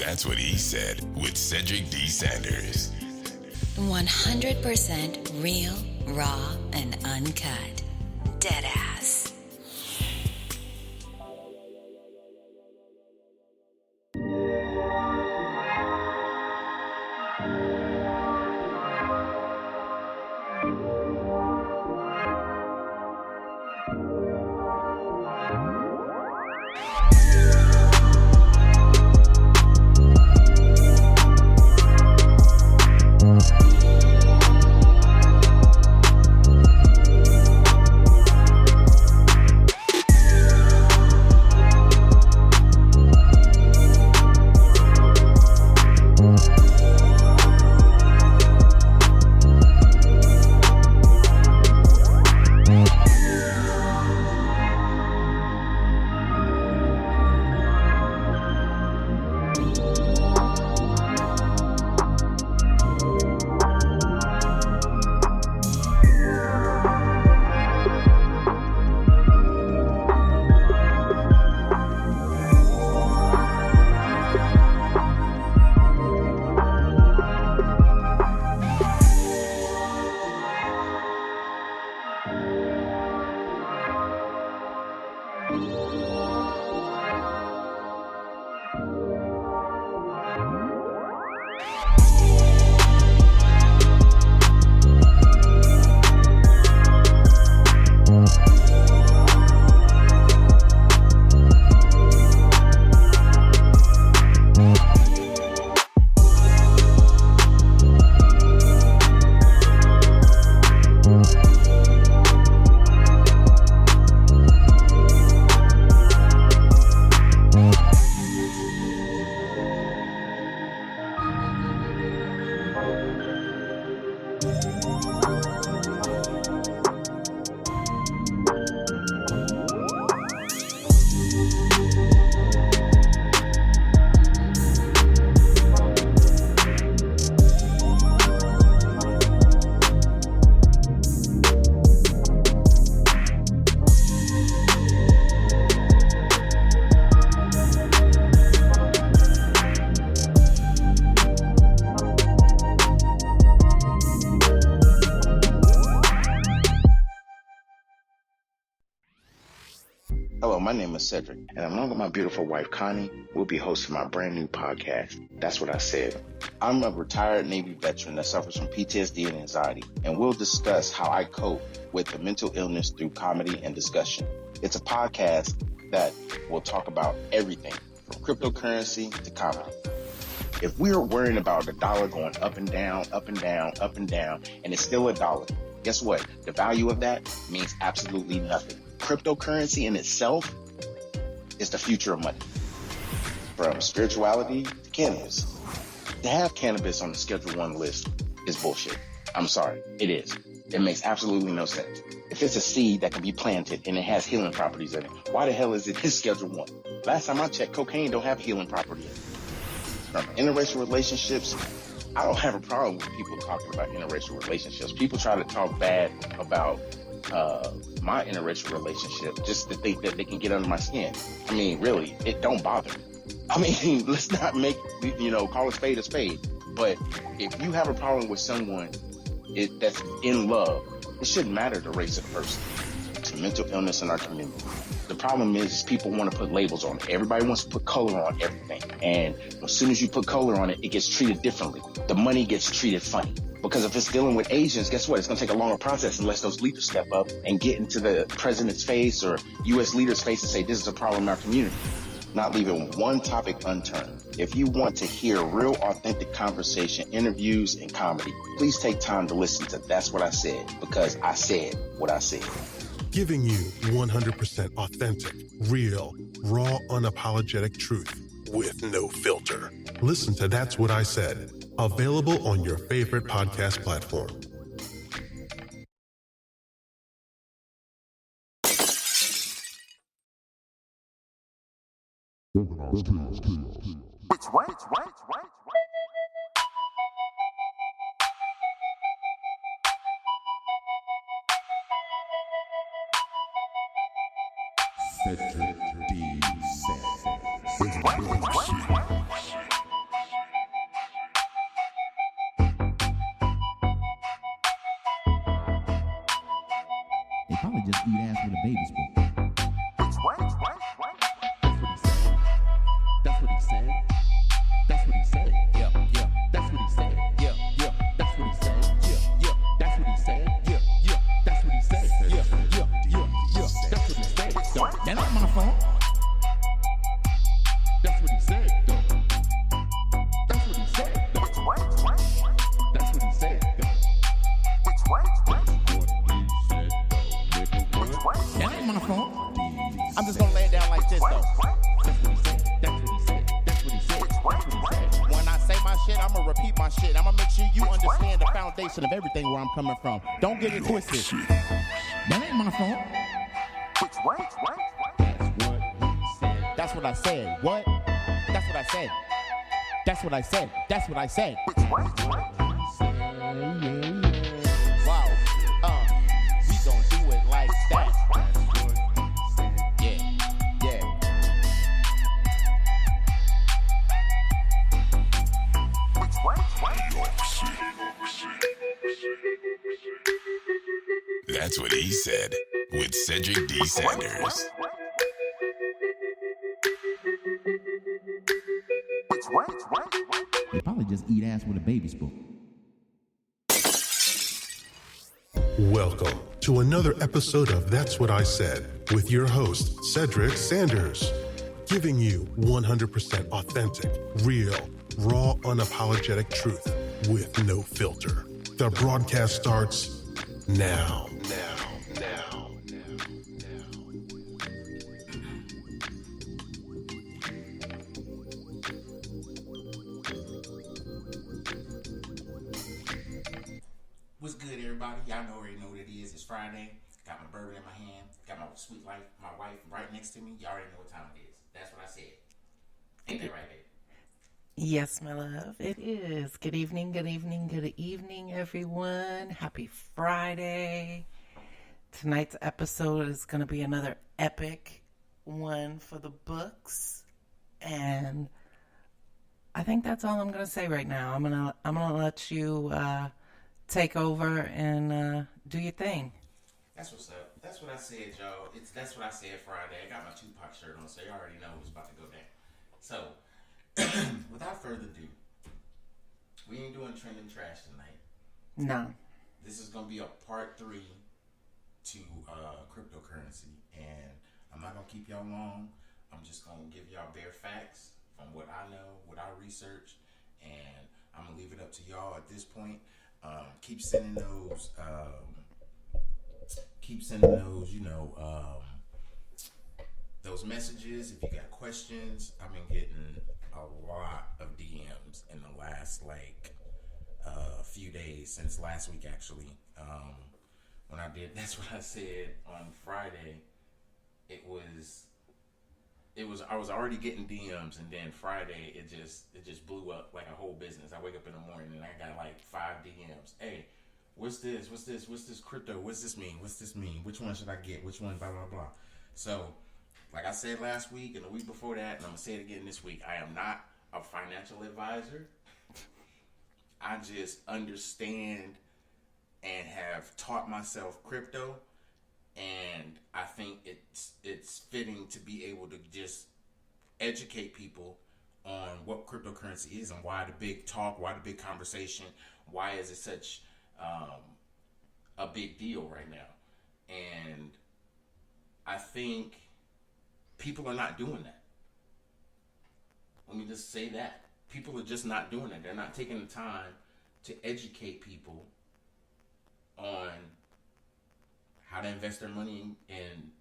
That's What He Said with Cedric D. Sanders. 100% real, raw, and uncut. Deadass. Hello, my name is Cedric, and along with my beautiful wife, Connie, we'll be hosting my brand new podcast. That's What I Said. I'm a retired Navy veteran that suffers from PTSD and anxiety, and we'll discuss how I cope with the mental illness through comedy and discussion. It's a podcast that will talk about everything from cryptocurrency to comedy. If we're worrying about the dollar going up and down, up and down, up and down, and it's still a dollar, guess what? The value of that means absolutely nothing. Cryptocurrency in itself is the future of money. From spirituality to cannabis. To have cannabis on the Schedule 1 list is bullshit. I'm sorry, it is. It makes absolutely no sense. If it's a seed that can be planted and it has healing properties in it, why the hell is it in Schedule 1? Last time I checked, cocaine don't have healing property in it. From interracial relationships, I don't have a problem with people talking about interracial relationships. People try to talk bad about my interracial relationship just to think that they can get under my skin. I mean, really, it don't bother me. I mean, let's not make, call a spade a spade. But if you have a problem with someone that's in love, it shouldn't matter the race of the person. It's mental illness in our community. The problem is people want to put labels on it. Everybody wants to put color on everything. And as soon as you put color on it, it gets treated differently. The money gets treated funny. Because if it's dealing with Asians, guess what? It's going to take a longer process unless those leaders step up and get into the president's face or U.S. leaders' face and say, this is a problem in our community. Not leaving one topic unturned. If you want to hear real, authentic conversation, interviews, and comedy, please take time to listen to That's What I Said, because I said what I said. Giving you 100% authentic, real, raw, unapologetic truth with no filter. Listen to That's What I Said. Available on your favorite podcast platform. Which way? Cedric D. Sanders. though. That ain't my fault. That's what he said, though. That's what he said, though. That's what he said, though. That's what he said, though. That ain't my fault. I'm just gonna lay it down like this, though. That's what he said. That's what he said. That's what he said. That's what he said. When I say my shit, I'ma repeat my shit. I'ma make sure you understand the foundation of everything where I'm coming from. Don't get it twisted. That ain't my fault. That's what he said. That's what I said. What? That's what I said. That's what I said. That's what I said. Wow. We gon' do it like that. Yeah. Yeah. That's what he said with Cedric D. Sanders. You probably just eat ass with a baby spoon. Welcome to another episode of That's What I Said with your host, Cedric Sanders, giving you 100% authentic, real, raw, unapologetic truth with no filter. The broadcast starts now. What's good, everybody? Y'all already know what it is. It's Friday. Got my bourbon in my hand. Got my sweet life, my wife right next to me. Y'all already know what time it is. That's what I said. Ain't that right, babe? Yes, my love, it is. Good evening, everyone. Happy Friday. Tonight's episode is going to be another epic one for the books. And I think that's all I'm going to say right now. I'm going to let you take over and do your thing. That's what's up. That's what I said, y'all. That's what I said Friday. I got my Tupac shirt on, so you already know what's about to go down. So, without further ado, we ain't doing trending trash tonight. No. This is going to be a part 3 to cryptocurrency, and I'm not going to keep y'all long. I'm just going to give y'all bare facts from what I know, what I researched, and I'm going to leave it up to y'all at this point. Keep sending those, those messages if you got questions. I've been getting a lot of DMs in the last few days, since last week actually. When I did That's What I Said on Friday, I was already getting DMs, and then Friday it just blew up like a whole business. I wake up in the morning and I got like 5 DMs. Hey, what's this crypto? What's this mean? Which one should I get? Which one? Blah blah blah. So, like I said last week and the week before that, and I'm gonna say it again this week, I am not a financial advisor. I just understand and have taught myself crypto, and I think it's fitting to be able to just educate people on what cryptocurrency is and why the big talk, why the big conversation, why is it such a big deal right now. And I think people are not doing that. Let me just say that. People are just not doing it. They're not taking the time to educate people on how to invest their money and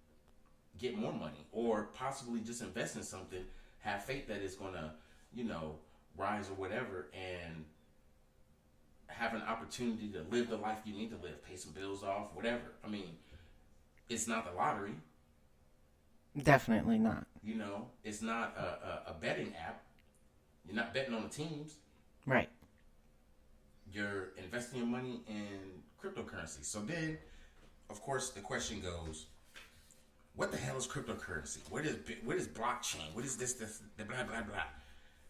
get more money, or possibly just invest in something, have faith that it's going to, rise or whatever, and have an opportunity to live the life you need to live, pay some bills off, whatever. I mean, it's not the lottery. Definitely not. It's not a betting app. You're not betting on the teams. Right. You're investing your money in cryptocurrency. So then, of course, the question goes, what the hell is cryptocurrency? What is blockchain? What is this, the blah, blah, blah.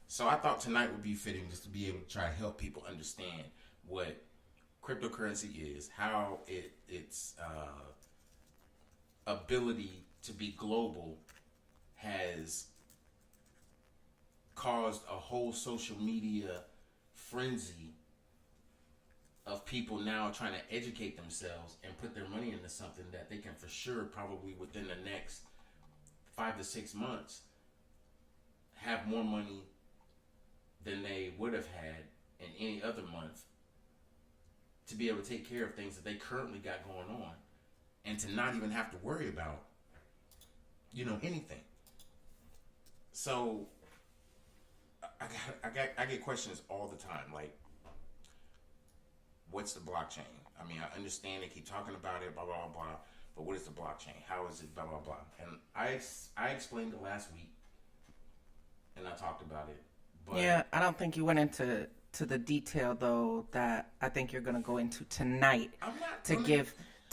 So I thought tonight would be fitting just to be able to try to help people understand what cryptocurrency is, how its ability to be global has caused a whole social media frenzy of people now trying to educate themselves and put their money into something that they can for sure probably within the next 5 to 6 months have more money than they would have had in any other month to be able to take care of things that they currently got going on, and to not even have to worry about, anything. So I get questions all the time, like, what's the blockchain? I mean, I understand they keep talking about it, blah, blah, blah, but what is the blockchain? How is it, blah, blah, blah? And I explained it last week, and I talked about it. But yeah, I don't think you went into the detail, though, that I think you're going to go into tonight to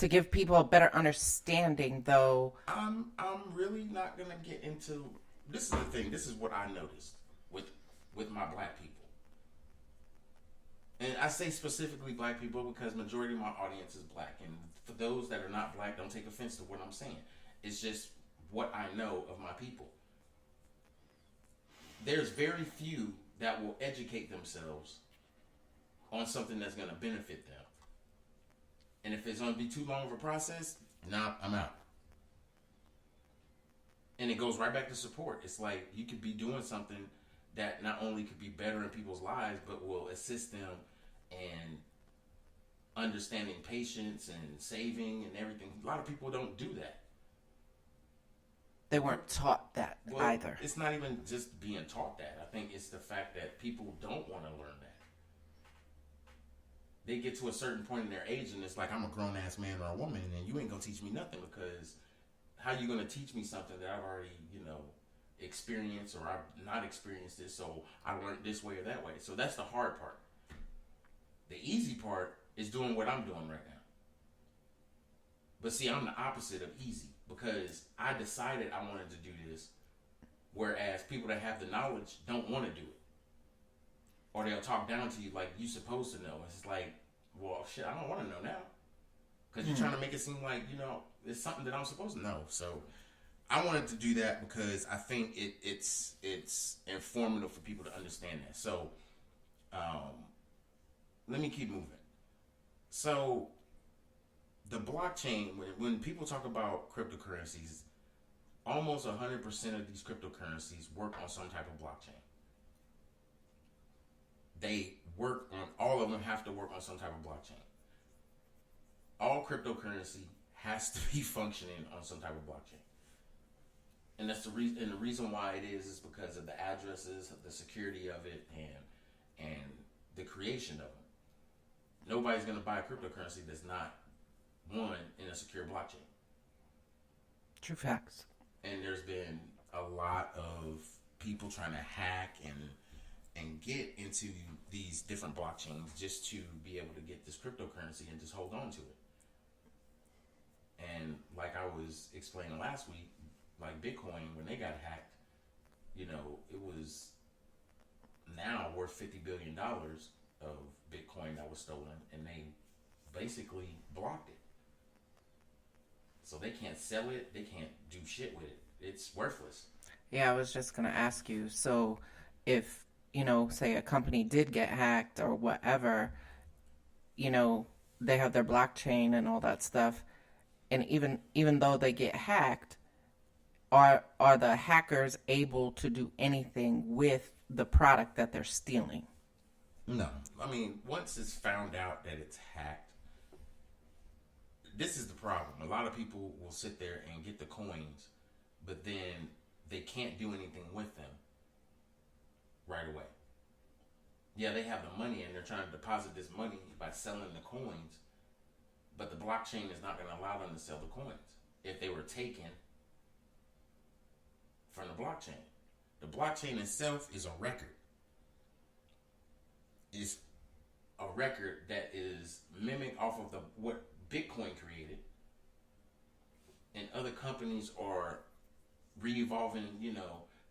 give people a better understanding, though. I'm really not going to get into... This is the thing. This is what I noticed with my black people. And I say specifically black people because majority of my audience is black. And for those that are not black, don't take offense to what I'm saying. It's just what I know of my people. There's very few that will educate themselves on something that's going to benefit them. And if it's going to be too long of a process, nah, I'm out. And it goes right back to support. It's like you could be doing something that not only could be better in people's lives, but will assist them in understanding patience and saving and everything. A lot of people don't do that. They weren't taught that either. It's not even just being taught that. I think it's the fact that people don't want to learn that. They get to a certain point in their age and it's like, I'm a grown-ass man or a woman and you ain't going to teach me nothing, because how you going to teach me something that I've already, experienced, or I've not experienced this, so I learned this way or that way. So that's the hard part. The easy part is doing what I'm doing right now. But see, I'm the opposite of easy, because I decided I wanted to do this, whereas people that have the knowledge don't want to do it. Or they'll talk down to you like, you're supposed to know. It's like, well, shit, I don't want to know now. Because you're trying to make it seem like, it's something that I'm supposed to know. So I wanted to do that because I think it's informative for people to understand that. So let me keep moving. So the blockchain, when people talk about cryptocurrencies, almost 100% of these cryptocurrencies work on some type of blockchain. They work on, all of them have to work on some type of blockchain. All cryptocurrency has to be functioning on some type of blockchain. And that's the reason. And the reason why it is because of the addresses, the security of it, and the creation of them. Nobody's going to buy a cryptocurrency that's not, one, in a secure blockchain. True facts. And there's been a lot of people trying to hack and get into these different blockchains just to be able to get this cryptocurrency and just hold on to it. And like I was explaining last week, like Bitcoin, when they got hacked, it was now worth $50 billion of Bitcoin that was stolen, and they basically blocked it. So they can't sell it, they can't do shit with it. It's worthless. Yeah, I was just going to ask you, so if, say a company did get hacked or whatever, they have their blockchain and all that stuff, and even though they get hacked, are the hackers able to do anything with the product that they're stealing? No. I mean, once it's found out that it's hacked, this is the problem. A lot of people will sit there and get the coins, but then they can't do anything with them right away. Yeah, they have the money and they're trying to deposit this money by selling the coins, but the blockchain is not going to allow them to sell the coins if they were taken from the blockchain. The blockchain itself is a record. It's a record that is mimicked off of what Bitcoin created, and other companies are re-evolving,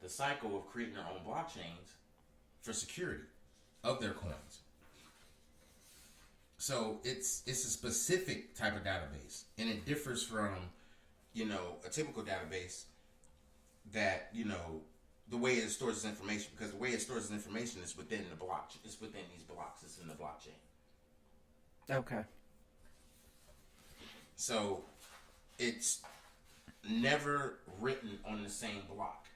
the cycle of creating their own blockchains for security of their coins. So it's a specific type of database, and it differs from, a typical database that, the way it stores its information, because the way it stores its information is within the block. It's within these blocks. It's in the blockchain. Okay. So it's never written on the same block.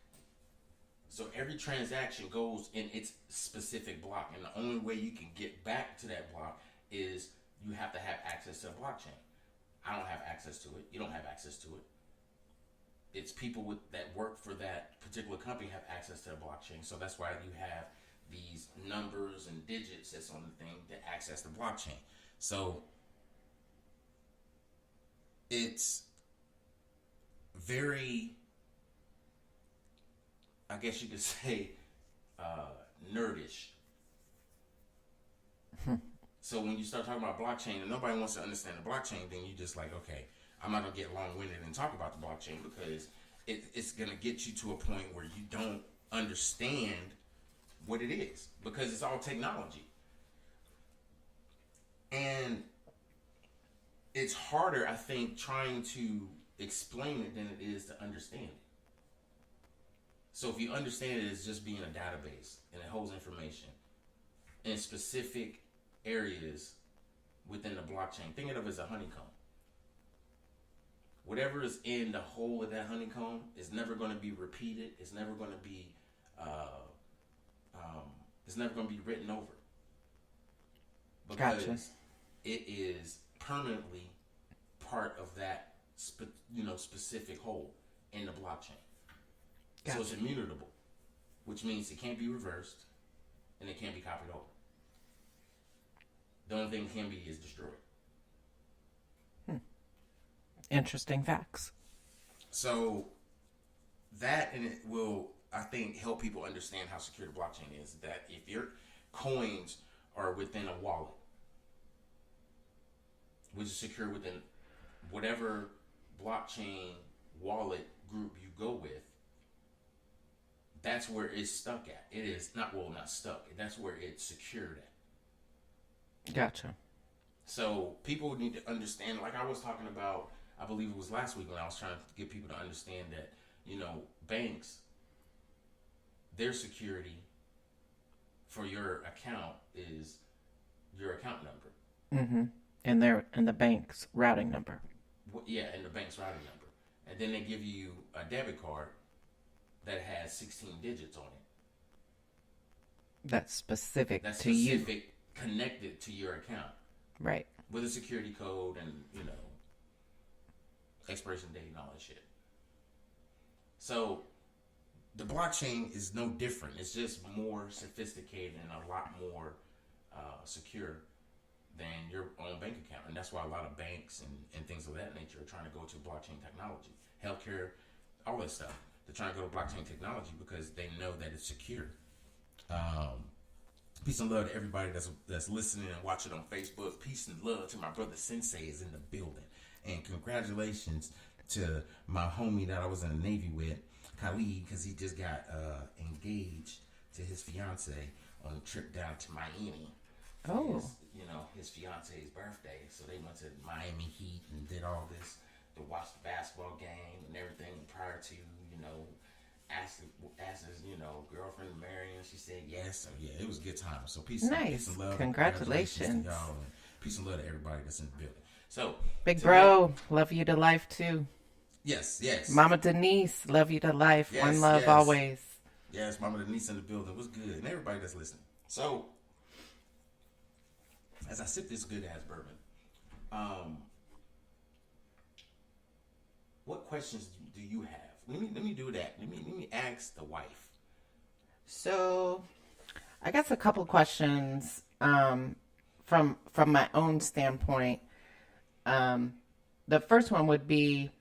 So every transaction goes in its specific block, and the only way you can get back to that block is you have to have access to the blockchain. I don't have access to it. You don't have access to it. It's people that work for that particular company have access to the blockchain. So that's why you have these numbers and digits that's on the thing that access the blockchain. So it's very, I guess you could say, nerdish. So when you start talking about blockchain and nobody wants to understand the blockchain, then you just like, okay, I'm not going to get long-winded and talk about the blockchain because it's going to get you to a point where you don't understand what it is because it's all technology. And it's harder, I think, trying to explain it than it is to understand it. So if you understand it as just being a database and it holds information in specific areas within the blockchain, think of it as a honeycomb. Whatever is in the hole of that honeycomb is never going to be repeated. It's never going to be, written over. Because Gotcha. it is permanently part of that, specific hole in the blockchain. Gotcha. So it's immutable, which means it can't be reversed and it can't be copied over. The only thing it can be is destroyed. Interesting facts. So that, and it will, I think, help people understand how secure the blockchain is. That if your coins are within a wallet, which is secure within whatever blockchain wallet group you go with, that's where it's stuck at. It is not stuck. That's where it's secured at. Gotcha. So people need to understand, like I was talking about, I believe it was last week when I was trying to get people to understand that, banks, their security for your account is your account number. Mm-hmm. And the bank's routing number. Yeah, and the bank's routing number. And then they give you a debit card that has 16 digits on it. That's specific That's to you. specific, connected to your account. Right. With a security code and, expiration date and all that shit. So the blockchain is no different. It's just more sophisticated and a lot more secure than your own bank account. And that's why a lot of banks and things of that nature are trying to go to blockchain technology. Healthcare, all that stuff. They're trying to go to blockchain technology because they know that it's secure. Peace and love to everybody that's listening and watching on Facebook. Peace and love to my brother Sensei is in the building. And congratulations to my homie that I was in the Navy with, Khalid, because he just got engaged to his fiance on a trip down to Miami. Oh. His fiance's birthday. So they went to Miami Heat and did all this to watch the basketball game and everything. And prior to, asked his, girlfriend to marry him. She said yes. So yeah, it was a good time. So peace and love. Congratulations. To y'all, and peace and love to everybody that's in the building. So Big bro, love you to life too. Yes. Mama Denise, love you to life. Yes, One love yes. always. Yes, Mama Denise in the building. What's good? And everybody that's listening. So as I sip this good ass bourbon, what questions do you have? Let me do that. Let me ask the wife. So, I guess a couple questions from my own standpoint. The first one would be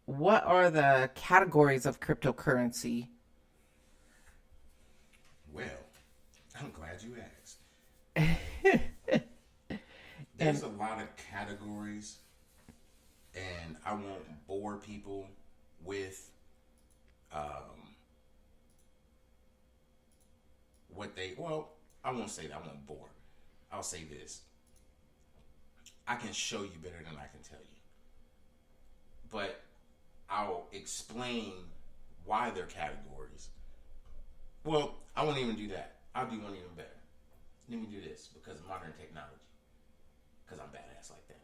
what are the categories of cryptocurrency? Well, I'm glad you asked. There's a lot of categories, and I won't bore people with I won't say that I won't bore. I'll say this. I can show you better than I can tell you. But I'll explain why they're categories. Well, I won't even do that. I'll do one even better. Let me do this because of modern technology. because I'm badass like that.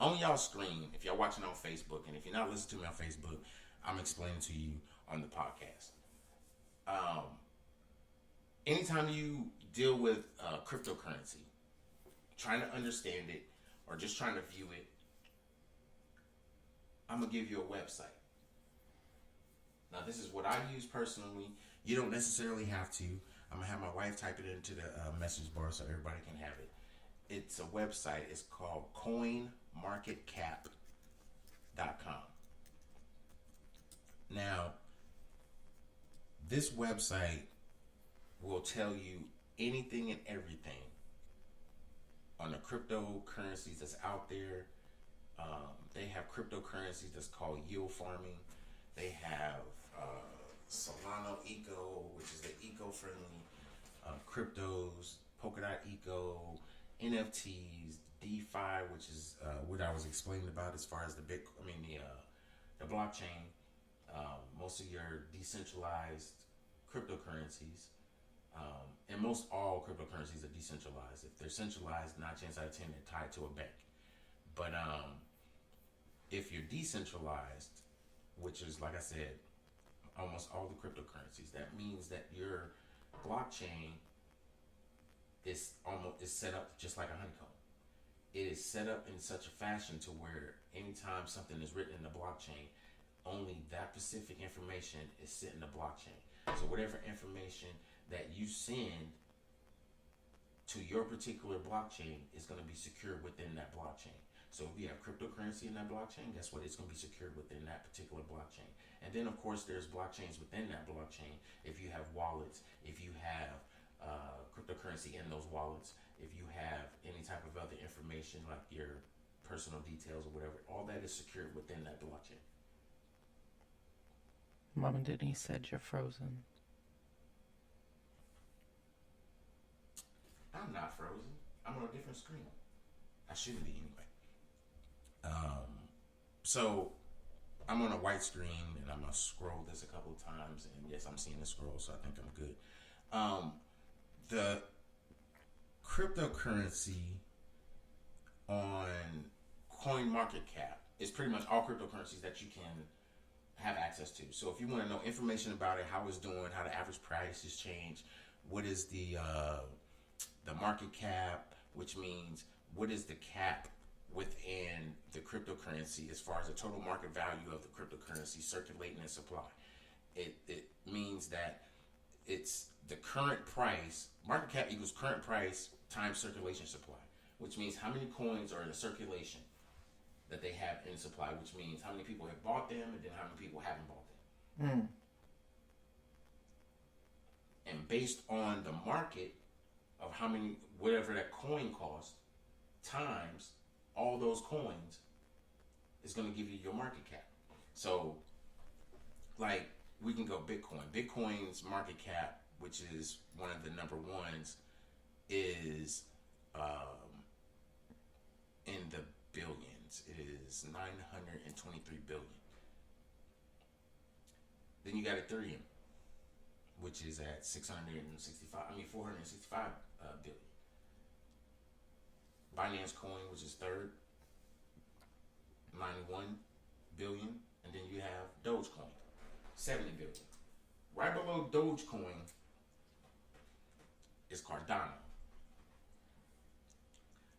On y'all screen, if y'all watching on Facebook, and if you're not listening to me on Facebook, I'm explaining to you on the podcast. Anytime you deal with cryptocurrency, trying to understand it, or just trying to view it, I'm going to give you a website. Now, this is what I use personally. You don't necessarily have to. I'm going to have my wife type it into the message bar so everybody can have it. It's a website. It's called coinmarketcap.com. Now, this website will tell you anything and everything on the cryptocurrencies that's out there. They have cryptocurrencies that's called yield farming. They have Solana Eco, which is the eco-friendly cryptos, Polkadot Eco, NFTs, DeFi, which is what I was explaining about as far as the blockchain. Most of your decentralized cryptocurrencies, and most all cryptocurrencies are decentralized. If they're centralized, 9 times out of 10 they're tied to a bank. But if you're decentralized, which is, like I said, almost all the cryptocurrencies, that means that your blockchain is set up just like a honeycomb. It is set up in such a fashion to where anytime something is written in the blockchain, only that specific information is set in the blockchain. So whatever information that you send to your particular blockchain is going to be secured within that blockchain. So if you have cryptocurrency in that blockchain, guess what? It's going to be secured within that particular blockchain. And then, of course, there's blockchains within that blockchain. If you have wallets, if you have cryptocurrency in those wallets, if you have any type of other information like your personal details or whatever, all that is secured within that blockchain. Mama Denise said you're frozen. I'm not frozen. I'm on a different screen. I shouldn't be anyway. So I'm on a white screen and I'm gonna scroll this a couple of times, and yes, I'm seeing the scroll, so I think I'm good. The cryptocurrency on CoinMarketCap is pretty much all cryptocurrencies that you can have access to. So if you want to know information about it, how it's doing, how the average prices change, what is the market cap, which means what is the cap within the cryptocurrency as far as the total market value of the cryptocurrency circulating in supply. It means that it's the current price. Market cap equals current price times circulation supply, which means how many coins are in circulation that they have in supply, which means how many people have bought them and then how many people haven't bought them. And based on the market of how many, whatever that coin costs, times all those coins, is going to give you your market cap. So, like, we can go Bitcoin. Bitcoin's market cap, which is one of the number ones, is in the billions. It is 923 billion. Then you got Ethereum, which is at 465 billion. Binance Coin, which is third, 91 billion. And then you have Dogecoin, 70 billion. Right below Dogecoin is Cardano.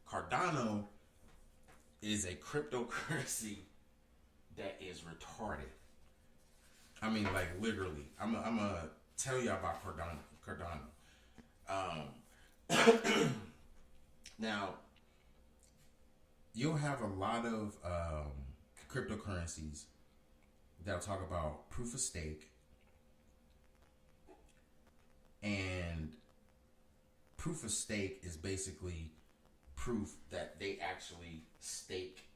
Cardano is a cryptocurrency that is retarded. I mean, like, literally. I'm gonna tell you about Cardano. Now, you'll have a lot of cryptocurrencies that'll talk about proof of stake. And proof of stake is basically proof that they actually stake.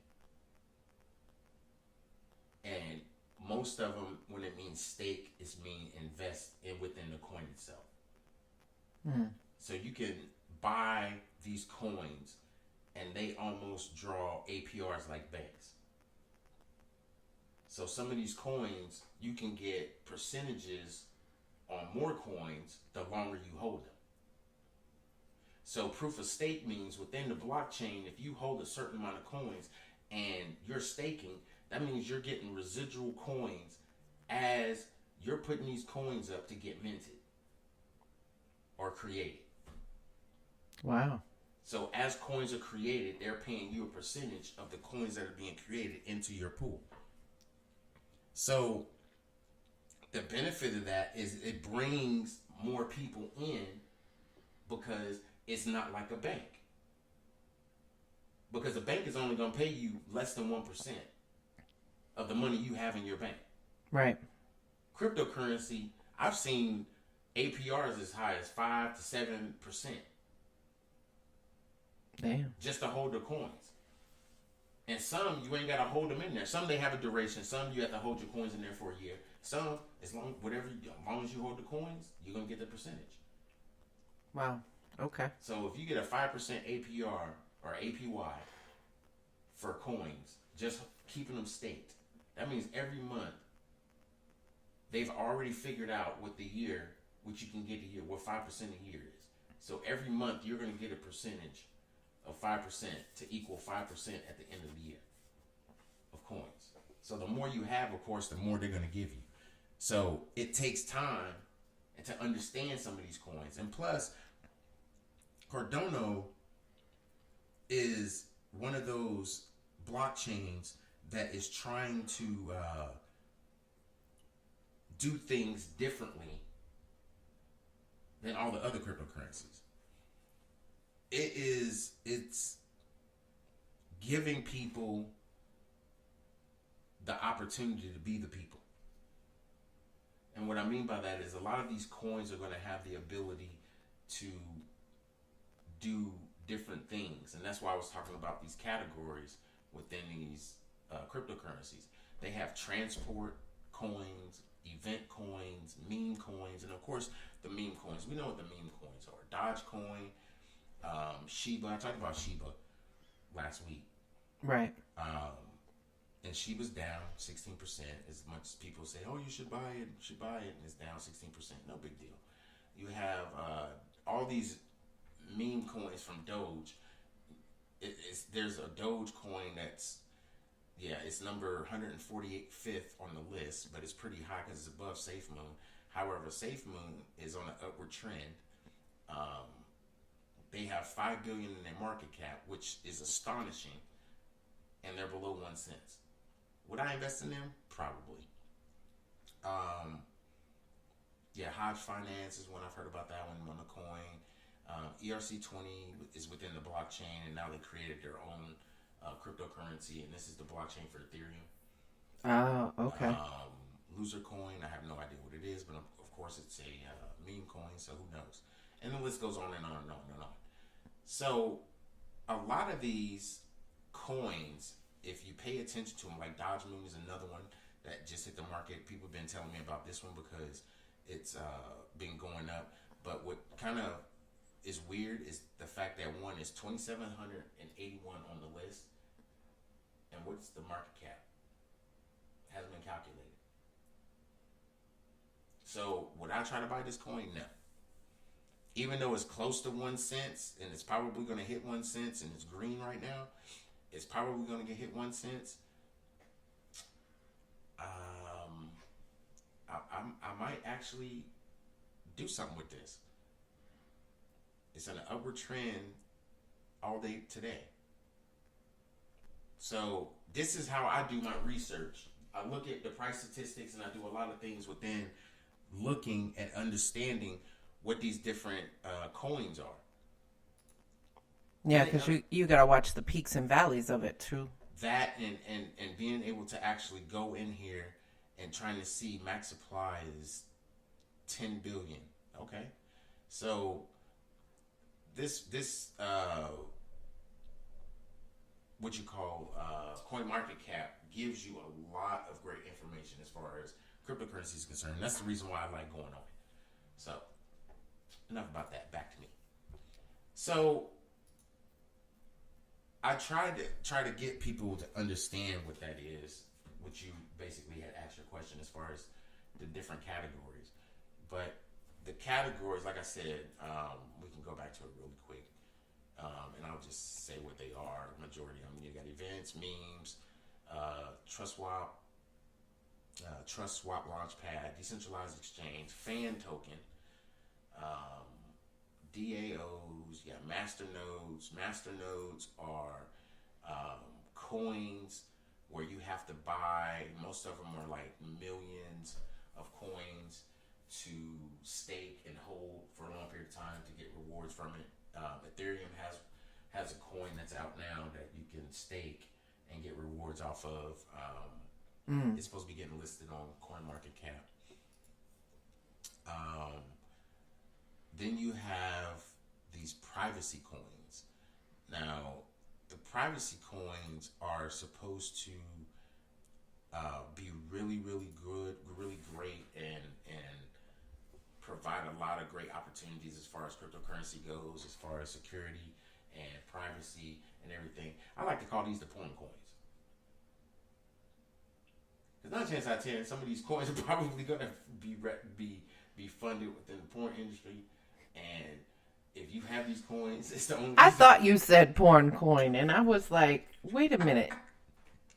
And most of them, when it means stake, it means invest within the coin itself. So you can buy these coins and they almost draw APRs like banks. So some of these coins, you can get percentages on more coins the longer you hold them. So proof of stake means within the blockchain, if you hold a certain amount of coins and you're staking, that means you're getting residual coins as you're putting these coins up to get minted or created. Wow. So as coins are created, they're paying you a percentage of the coins that are being created into your pool. So the benefit of that is it brings more people in because it's not like a bank. Because a bank is only going to pay you less than 1% of the money you have in your bank. Right. Cryptocurrency, I've seen APRs as high as 5 to 7%. Damn. Just to hold the coins. And some, you ain't got to hold them in there. Some, they have a duration. Some, you have to hold your coins in there for a year. Some, as long as you hold the coins, you're going to get the percentage. Wow. Okay. So if you get a 5% APR or APY for coins, just keeping them staked, that means every month they've already figured out what the year, what you can get a year, what 5% a year is. So every month you're going to get a percentage of 5% to equal 5% at the end of the year of coins. So the more you have, of course, the more they're going to give you. So it takes time to understand some of these coins. And plus, Cardano is one of those blockchains that is trying to do things differently than all the other cryptocurrencies. It's giving people the opportunity to be the people. And what I mean by that is a lot of these coins are going to have the ability to do different things. And that's why I was talking about these categories within these cryptocurrencies. They have transport coins, event coins, meme coins, and of course the meme coins. We know what the meme coins are. Dogecoin, Shiba. I talked about Shiba last week. Right. And Shiba's down 16%. As much as people say, oh, you should buy it, and it's down 16%. No big deal. You have all these meme coins from Doge. There's a Doge coin that's, it's number 145th on the list, but it's pretty high because it's above SafeMoon. However, SafeMoon is on an upward trend. They have $5 billion in their market cap, which is astonishing, and they're below 1 cent. Would I invest in them? Probably. Hodge Finance is one. I've heard about that one on the coin. ERC20 is within the blockchain, and now they created their own cryptocurrency, and this is the blockchain for Ethereum. Oh, okay. Loser Coin, I have no idea what it is, but of course it's a meme coin, so who knows? And the list goes on and on and on and on. So a lot of these coins, if you pay attention to them, like Dodge Moon is another one that just hit the market. People have been telling me about this one because it's been going up. But what kind of is weird is the fact that one is 2,781 on the list. And what's the market cap? Hasn't been calculated. So would I try to buy this coin? No. Even though it's close to 1 cent, and it's probably going to hit 1 cent, and it's green right now, it's probably going to get hit 1 cent. I might actually do something with this. It's an upward trend all day today. So this is how I do my research. I look at the price statistics, and I do a lot of things within looking at understanding what these different coins are. Yeah, because you got to watch the peaks and valleys of it too. That and being able to actually go in here and trying to see max supply is 10 billion. Okay, so this what you call CoinMarketCap gives you a lot of great information as far as cryptocurrency is concerned. That's the reason why I like going on it. So enough about that. Back to me. So I try to get people to understand what that is, which you basically had asked your question as far as the different categories. But the categories, like I said, we can go back to it really quick. and I'll just say what they are. Majority of them. You got events, memes, Trust Swap Launchpad, Decentralized Exchange, Fan Token, DAOs, you got Masternodes. Masternodes are coins where you have to buy, most of them are like millions of coins to stake and hold for a long period of time to get rewards from it. Ethereum has a coin that's out now that you can stake and get rewards off of. It's supposed to be getting listed on CoinMarketCap. Then you have these privacy coins. Now, the privacy coins are supposed to be really, really good, really great, and provide a lot of great opportunities as far as cryptocurrency goes, as far as security and privacy and everything. I like to call these the porn coins. Because 9 times out of 10, some of these coins are probably going to be funded within the porn industry. And if you have these coins, it's the only. I thought you said porn coin, and I was like, wait a minute.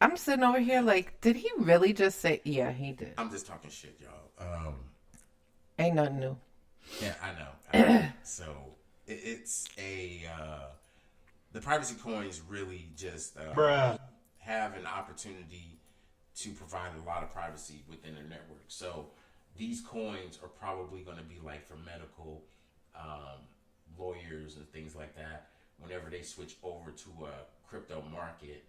I'm sitting over here like, did he really just say? Yeah, he did. I'm just talking shit, y'all. Ain't nothing new. Yeah, I know. So it's the privacy coins really just have an opportunity to provide a lot of privacy within their network. So these coins are probably going to be like for medical lawyers and things like that. Whenever they switch over to a crypto market,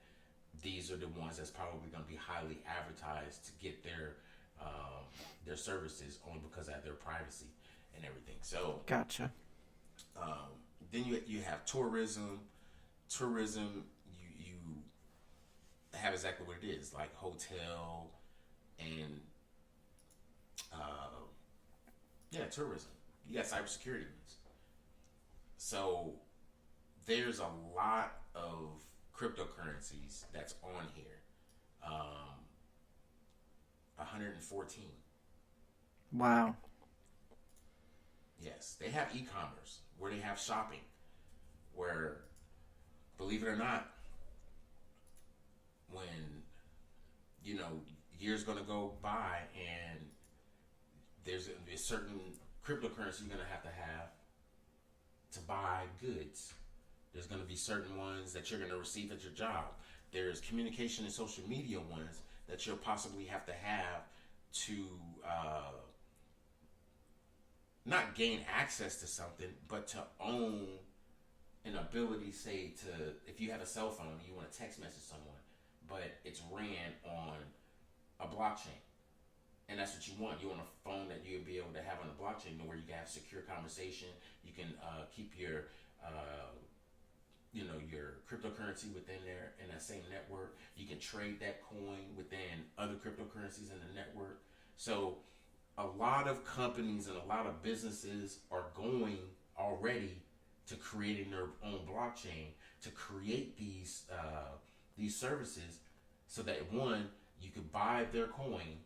these are the ones that's probably going to be highly advertised to get their services, only because of their privacy and everything. So gotcha. Then you have tourism. Tourism, you have exactly what it is, like hotel and tourism. You got cybersecurity ones. So there's a lot of cryptocurrencies that's on here. 114. Wow. Yes, they have e-commerce where they have shopping, where, believe it or not, when years gonna go by and there's a certain cryptocurrency you're gonna have to buy goods. There's gonna be certain ones that you're gonna receive at your job. There's communication and social media ones that you'll possibly have to not gain access to something, but to own an ability, say, if you have a cell phone and you want to text message someone, but it's ran on a blockchain. And that's what you want. You want a phone that you'll be able to have on a blockchain where you can have secure conversation. You can keep your cryptocurrency within there in that same network. You can trade that coin within other cryptocurrencies in the network. So a lot of companies and a lot of businesses are going already to creating their own blockchain to create these services, so that one, you could buy their coin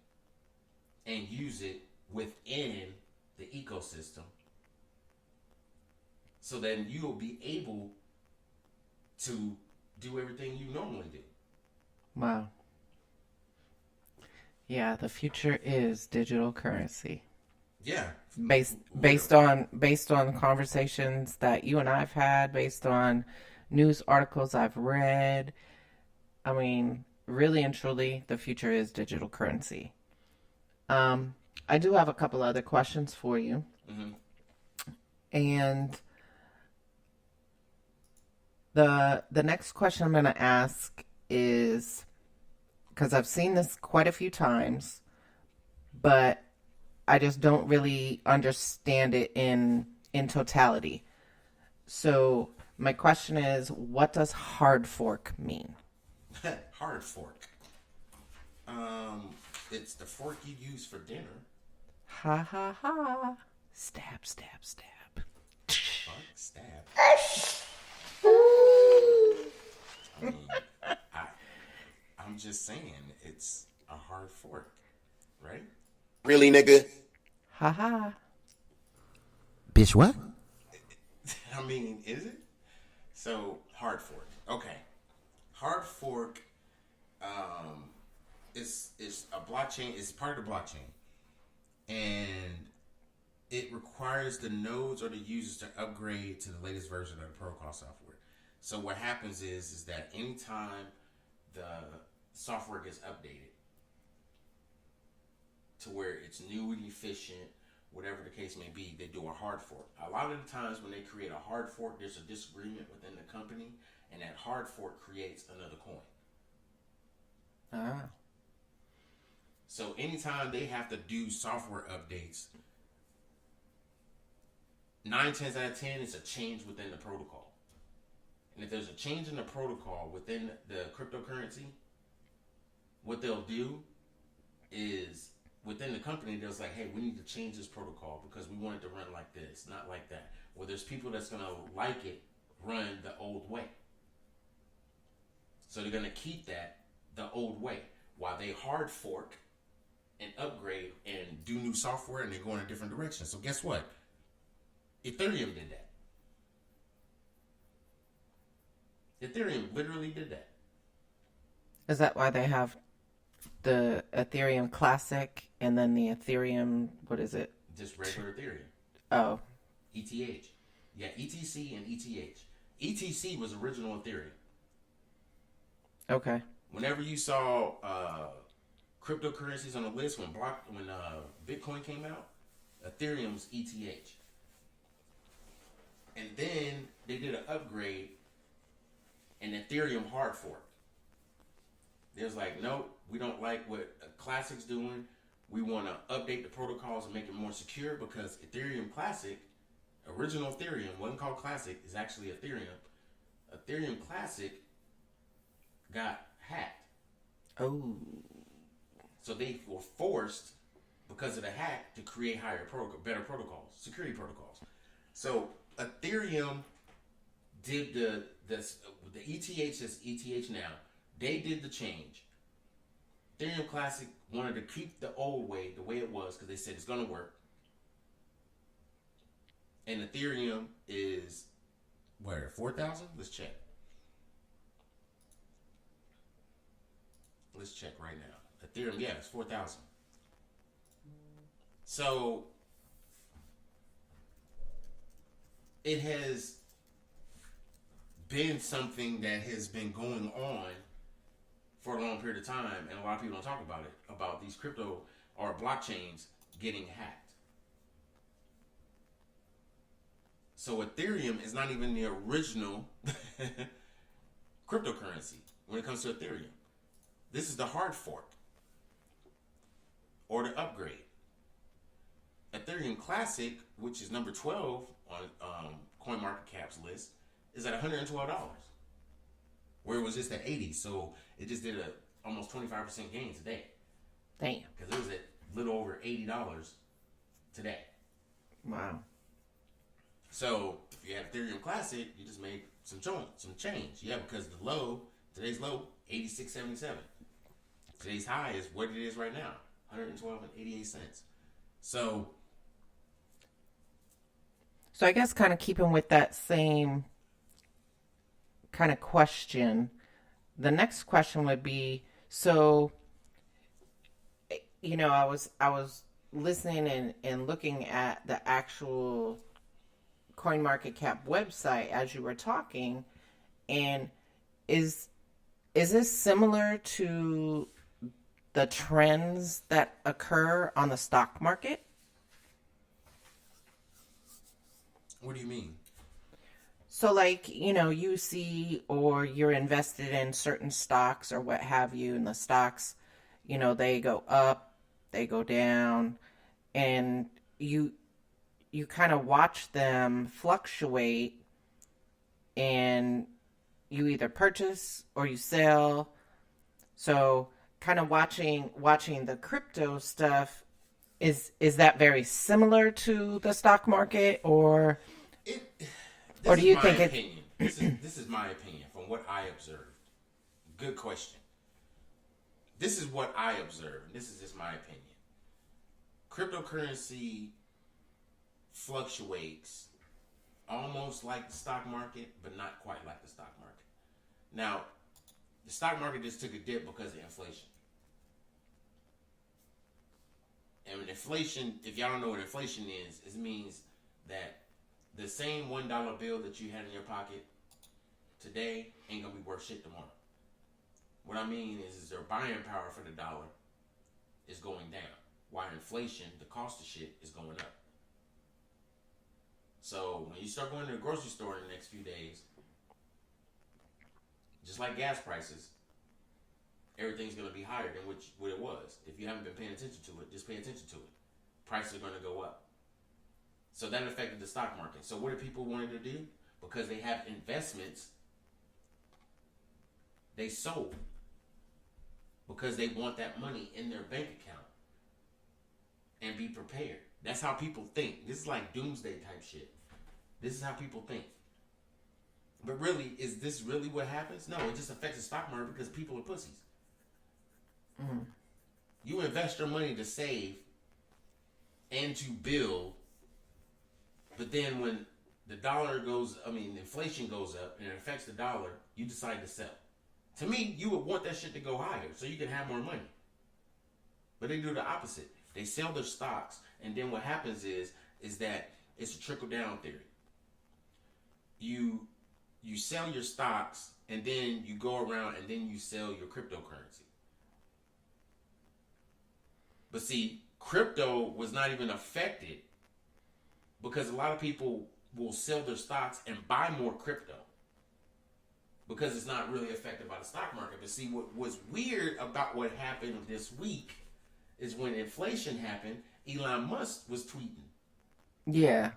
and use it within the ecosystem, so then you'll be able to do everything you normally do. Wow. Yeah, the future is digital currency. Yeah. Based on conversations that you and I've had, based on news articles I've read. I mean, really and truly, the future is digital currency. I do have a couple other questions for you. Mm-hmm. And the next question I'm going to ask is, because I've seen this quite a few times, but I just don't really understand it in totality. So my question is, what does hard fork mean? Hard fork. It's the fork you use for dinner. Ha ha ha. Stab, stab, stab. Fuck, stab. I mean, I'm just saying, it's a hard fork, right? Really, nigga? Ha ha. Bitch, what? I mean, is it? So hard fork. Okay, hard fork. Is a blockchain. It's part of the blockchain, and it requires the nodes or the users to upgrade to the latest version of the protocol software. So what happens is that anytime the software gets updated to where it's new and efficient, whatever the case may be, they do a hard fork. A lot of the times when they create a hard fork, there's a disagreement within the company, and that hard fork creates another coin. Ah. So anytime they have to do software updates, 9 times out of 10, it's a change within the protocol. And if there's a change in the protocol within the cryptocurrency, what they'll do is within the company, they'll say, hey, we need to change this protocol because we want it to run like this, not like that. Well, there's people that's going to like it run the old way. So they're going to keep that the old way while they hard fork and upgrade and do new software, and they go in a different direction. So guess what? Ethereum did that. Ethereum literally did that. Is that why they have the Ethereum Classic and then the Ethereum, what is it? Just regular Ethereum. Oh. ETH. Yeah, ETC and ETH. ETC was original Ethereum. Okay. Whenever you saw cryptocurrencies on the list when Bitcoin came out, Ethereum's ETH. And then they did an upgrade and Ethereum hard fork. They was like, nope, we don't like what Classic's doing. We want to update the protocols and make it more secure because Ethereum Classic, original Ethereum, wasn't called Classic, is actually Ethereum. Ethereum Classic got hacked. Oh. So they were forced, because of the hack, to create better protocols, security protocols. So Ethereum did the ETH is ETH now. They did the change. Ethereum Classic wanted to keep the old way, the way it was, because they said it's going to work. And Ethereum is, where, 4,000? Let's check. Let's check right now. Ethereum, yeah, it's 4,000. So it has been something that has been going on for a long period of time, and a lot of people don't talk about it, about these crypto or blockchains getting hacked. So Ethereum is not even the original cryptocurrency when it comes to Ethereum. This is the hard fork or the upgrade. Ethereum Classic, which is number 12 on CoinMarketCap's list, is at $112, where it was just at 80. So it just did a almost 25% gain today. Damn. Because it was at a little over $80 today. Wow. So if you had Ethereum Classic, you just made some change. Yeah, because the low, today's low, 86.77. Today's high is what it is right now, 112.88. So I guess kind of keeping with that same kind of question, the next question would be, so, you know, I was listening and looking at the actual CoinMarketCap website as you were talking, and is this similar to the trends that occur on the stock market? what do you mean? So, like, you know, you see or you're invested in certain stocks or what have you, and the stocks, you know, they go up, they go down, and you kind of watch them fluctuate, and you either purchase or you sell. So kind of watching the crypto stuff, is that very similar to the stock market, or do you think opinion. This is my opinion from what I observed. Good question. This is what I observed. This is just my opinion. Cryptocurrency fluctuates almost like the stock market, but not quite like the stock market. Now, the stock market just took a dip because of inflation. And inflation, if y'all don't know what inflation is, it means that the same $1 bill that you had in your pocket today ain't gonna be worth shit tomorrow. What I mean is their buying power for the dollar is going down, while inflation, the cost of shit, is going up. So when you start going to the grocery store in the next few days, just like gas prices, everything's going to be higher than what it was. If you haven't been paying attention to it, just pay attention to it. Prices are going to go up. So that affected the stock market. So what do people want to do? Because they have investments, they sold. Because they want that money in their bank account. And be prepared. That's how people think. This is like doomsday type shit. This is how people think. But really, is this really what happens? No, it just affects the stock market because people are pussies. Mm. You invest your money to save and to build, but then when the inflation goes up and it affects the dollar, you decide to sell. To me, you would want that shit to go higher so you can have more money. But they do the opposite. They sell their stocks, and then what happens is that it's a trickle-down theory. You sell your stocks, and then you go around, and then you sell your cryptocurrency. But see, crypto was not even affected because a lot of people will sell their stocks and buy more crypto because it's not really affected by the stock market. But see, what was weird about what happened this week is when inflation happened, Elon Musk was tweeting. Yeah.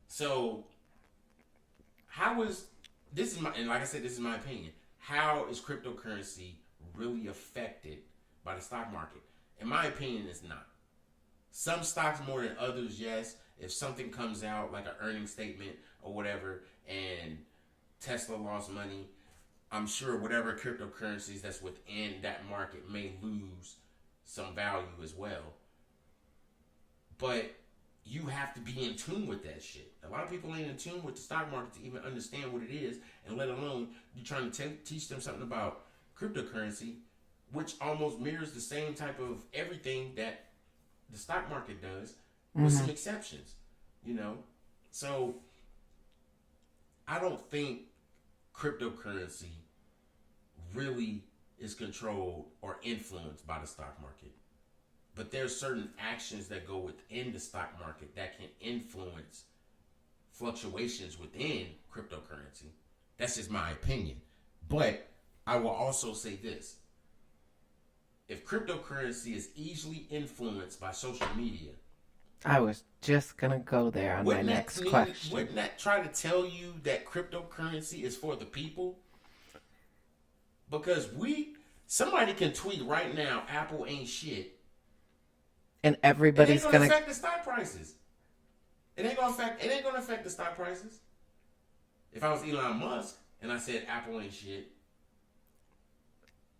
So, and like I said, this is my opinion. How is cryptocurrency really affected by the stock market? In my opinion, it's not. Some stocks more than others, yes. If something comes out, like an earnings statement or whatever, and Tesla lost money, I'm sure whatever cryptocurrencies that's within that market may lose some value as well. But you have to be in tune with that shit. A lot of people ain't in tune with the stock market to even understand what it is, and let alone you trying to teach them something about cryptocurrency, which almost mirrors the same type of everything that the stock market does, with some exceptions, So I don't think cryptocurrency really is controlled or influenced by the stock market. But there's certain actions that go within the stock market that can influence fluctuations within cryptocurrency. That's just my opinion. But I will also say this. If cryptocurrency is easily influenced by social media, I was just going to go there on my next question. Wouldn't that try to tell you that cryptocurrency is for the people? Because somebody can tweet right now, Apple ain't shit. And everybody's going to affect the stock prices. It ain't going to affect the stock prices. If I was Elon Musk and I said Apple ain't shit,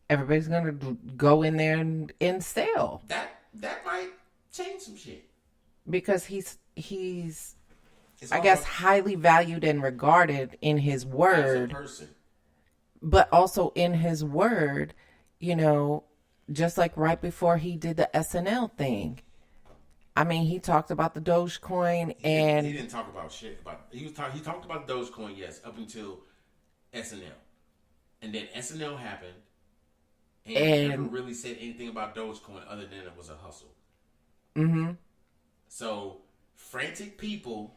everybody's going to go in there and sell. That might change some shit. Because he's I guess, highly valued and regarded in his word. As a person. But also in his word, just like right before he did the SNL thing. I mean, he talked about the Dogecoin and... He didn't talk about shit. He talked about Dogecoin, yes, up until SNL. And then SNL happened. And he never really said anything about Dogecoin other than it was a hustle. Mm-hmm. So, frantic people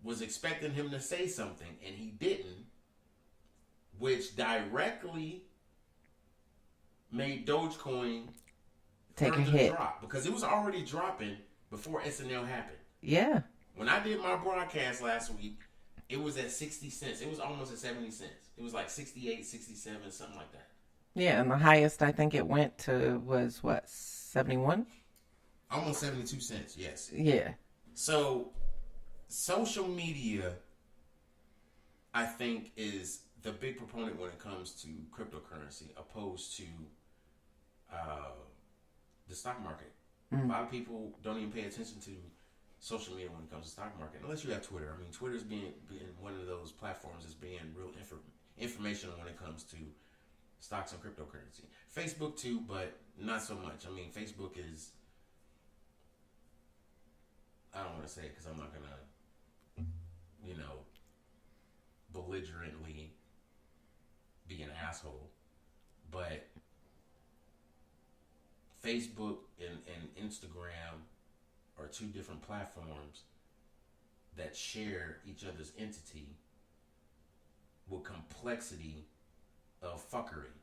was expecting him to say something, and he didn't, which directly made Dogecoin take a hit. Drop, because it was already dropping before SNL happened. Yeah. When I did my broadcast last week, it was at 60 cents. It was almost at 70 cents. It was like 68, 67, something like that. Yeah, and the highest I think it went to was, 71? Almost 72 cents, yes. Yeah. So, social media, I think, is the big proponent when it comes to cryptocurrency, opposed to the stock market. A lot of people don't even pay attention to social media when it comes to stock market, unless you have Twitter. I mean, Twitter's being one of those platforms that's being real informational when it comes to stocks and cryptocurrency. Facebook too, but not so much. I mean, Facebook is, I don't want to say it because I'm not going to, belligerently be an asshole, but Facebook and Instagram are two different platforms that share each other's entity with complexity of fuckery.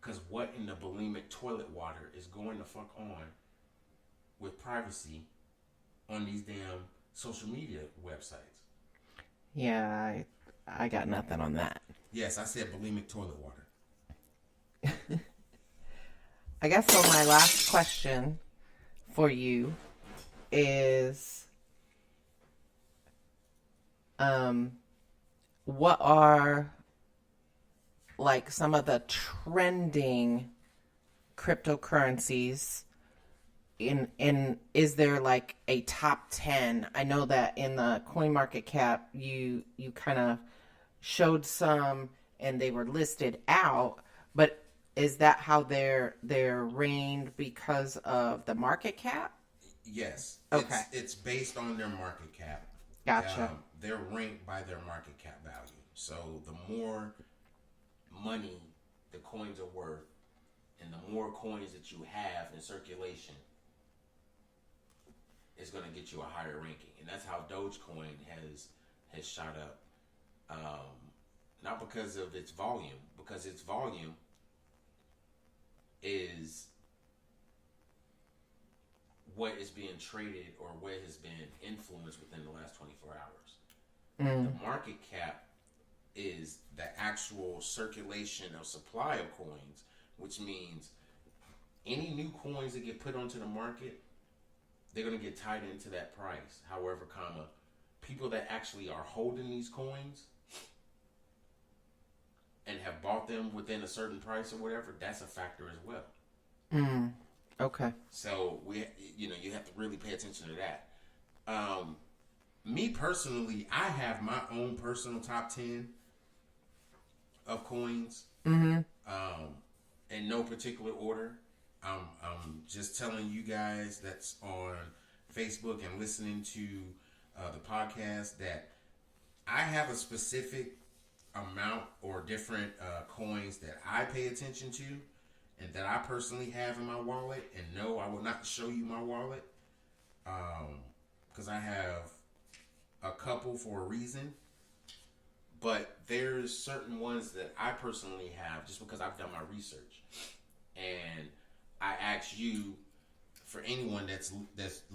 Because what in the bulimic toilet water is going to fuck on with privacy on these damn social media websites? Yeah, I got nothing on that. Yes, I said bulimic toilet water. I guess so. My last question for you is, what are like some of the trending cryptocurrencies? In is there like a top 10? I know that in the CoinMarketCap you kind of showed some and they were listed out, but is that how they're ranked because of the market cap? Yes. Okay. It's based on their market cap. Gotcha. They're ranked by their market cap value. So the more money the coins are worth and the more coins that you have in circulation is going to get you a higher ranking. And that's how Dogecoin has shot up. Not because of its volume, because its volume is what is being traded or what has been influenced within the last 24 hours. The market cap is the actual circulation of supply of coins, which means any new coins that get put onto the market, they're going to get tied into that price. However, people that actually are holding these coins and have bought them within a certain price or whatever, that's a factor as well. Okay. So you have to really pay attention to that. Me personally, I have my own personal top 10 of coins. In no particular order. I'm just telling you guys that's on Facebook and listening to the podcast that I have a specific amount or different coins that I pay attention to and that I personally have in my wallet. And no, I will not show you my wallet because I have a couple for a reason. But there's certain ones that I personally have just because I've done my research. And I ask you, for anyone that's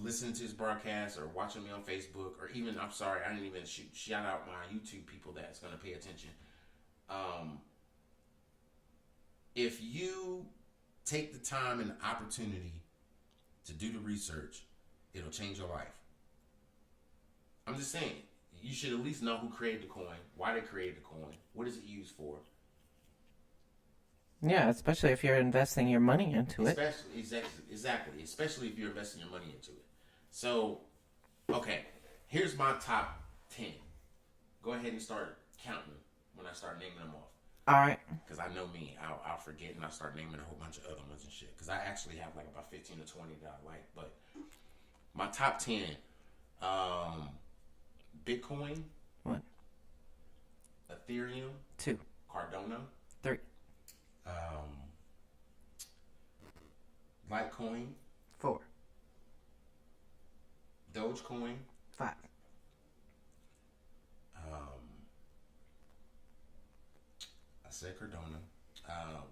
listening to this broadcast or watching me on Facebook, or even, I'm sorry, I didn't even shout out my YouTube people that's going to pay attention. If you take the time and the opportunity to do the research, it'll change your life. I'm just saying, you should at least know who created the coin, why they created the coin, what is it used for. Yeah, especially if you're investing your money into it. Exactly. Especially if you're investing your money into it. So, okay, here's my top 10. Go ahead and start counting when I start naming them off. All right. Because I know me, I'll forget and I'll start naming a whole bunch of other ones and shit. Because I actually have like about 15 to 20 that I like. But my top 10, Bitcoin. 1. Ethereum. 2. Cardano. 3. Litecoin. 4. Dogecoin. 5. I said Cardano.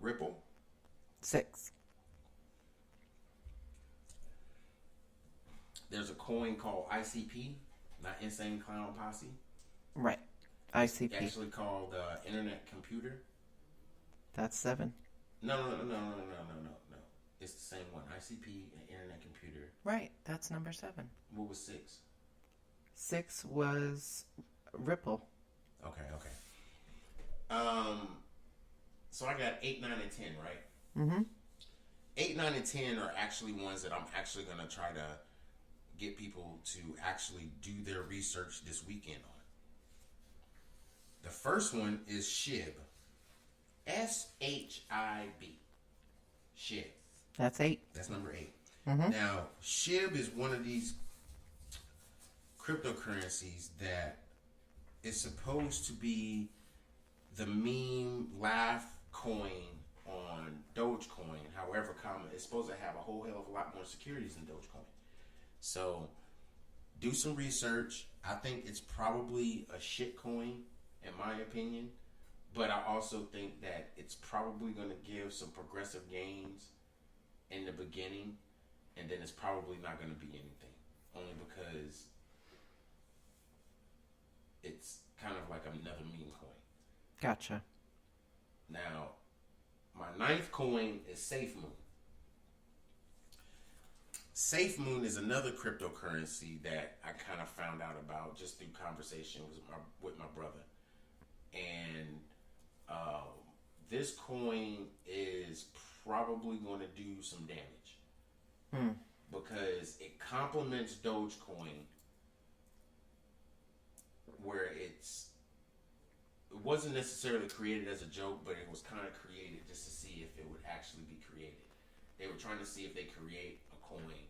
Ripple. 6. There's a coin called ICP, not Insane Clown Posse. Right. ICP. It's actually called Internet Computer. That's 7. No. It's the same one. ICP and Internet Computer. Right. That's number 7. What was 6? 6 was Ripple. Okay. So I got 8, 9, and 10, right? 8, 9, and 10 are actually ones that I'm actually going to try to get people to actually do their research this weekend on. The first one is SHIB. SHIB. SHIB. That's 8. That's number 8. Mm-hmm. Now, SHIB is one of these cryptocurrencies that is supposed to be the meme laugh coin on Dogecoin. However, it's supposed to have a whole hell of a lot more securities than Dogecoin. So, do some research. I think it's probably a shit coin, in my opinion. But I also think that it's probably going to give some progressive gains in the beginning. And then it's probably not going to be anything. Only because it's kind of like another meme coin. Gotcha. Now, my 9th coin is SafeMoon. SafeMoon is another cryptocurrency that I kind of found out about just through conversation with my brother. And this coin is probably going to do some damage. Because it complements Dogecoin, where it wasn't necessarily created as a joke, but it was kind of created just to see if it would actually be created. They were trying to see if they create a coin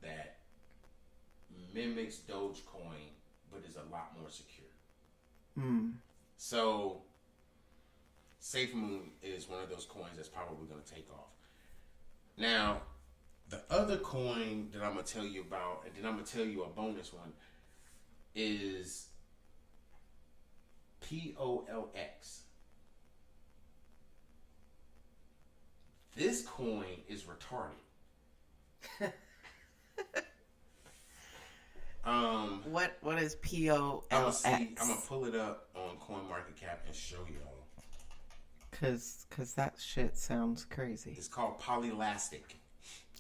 that mimics Dogecoin, but is a lot more secure. So, SafeMoon is one of those coins that's probably going to take off. Now, the other coin that I'm going to tell you about, and then I'm going to tell you a bonus one, is POLX. This coin is retarded. What is POLX? I'm going to pull it up on CoinMarketCap and show y'all. Cause that shit sounds crazy. It's called Polylastic.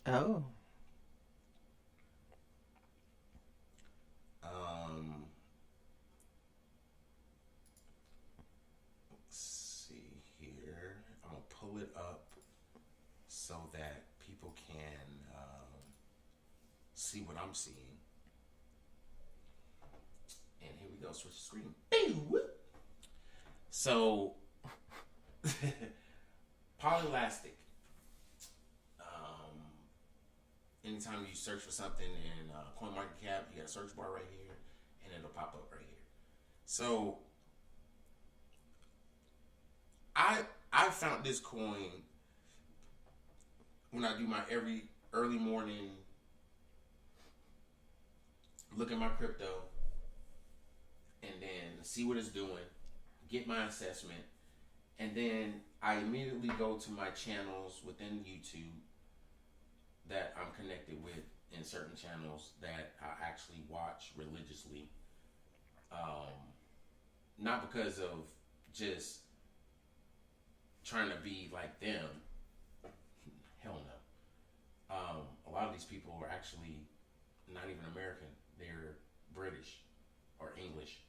Oh. Let's see here. I'm gonna pull it up so that people can see what I'm seeing. And here we go. Switch the screen. So, Polylastic. Anytime you search for something in CoinMarketCap, you got a search bar right here, and it'll pop up right here. So, I found this coin when I do my every early morning look at my crypto, and then see what it's doing, get my assessment, and then I immediately go to my channels within YouTube that I'm connected with, in certain channels that I actually watch religiously. Not because of just trying to be like them. Hell no. A lot of these people are actually not even American. They're British or English.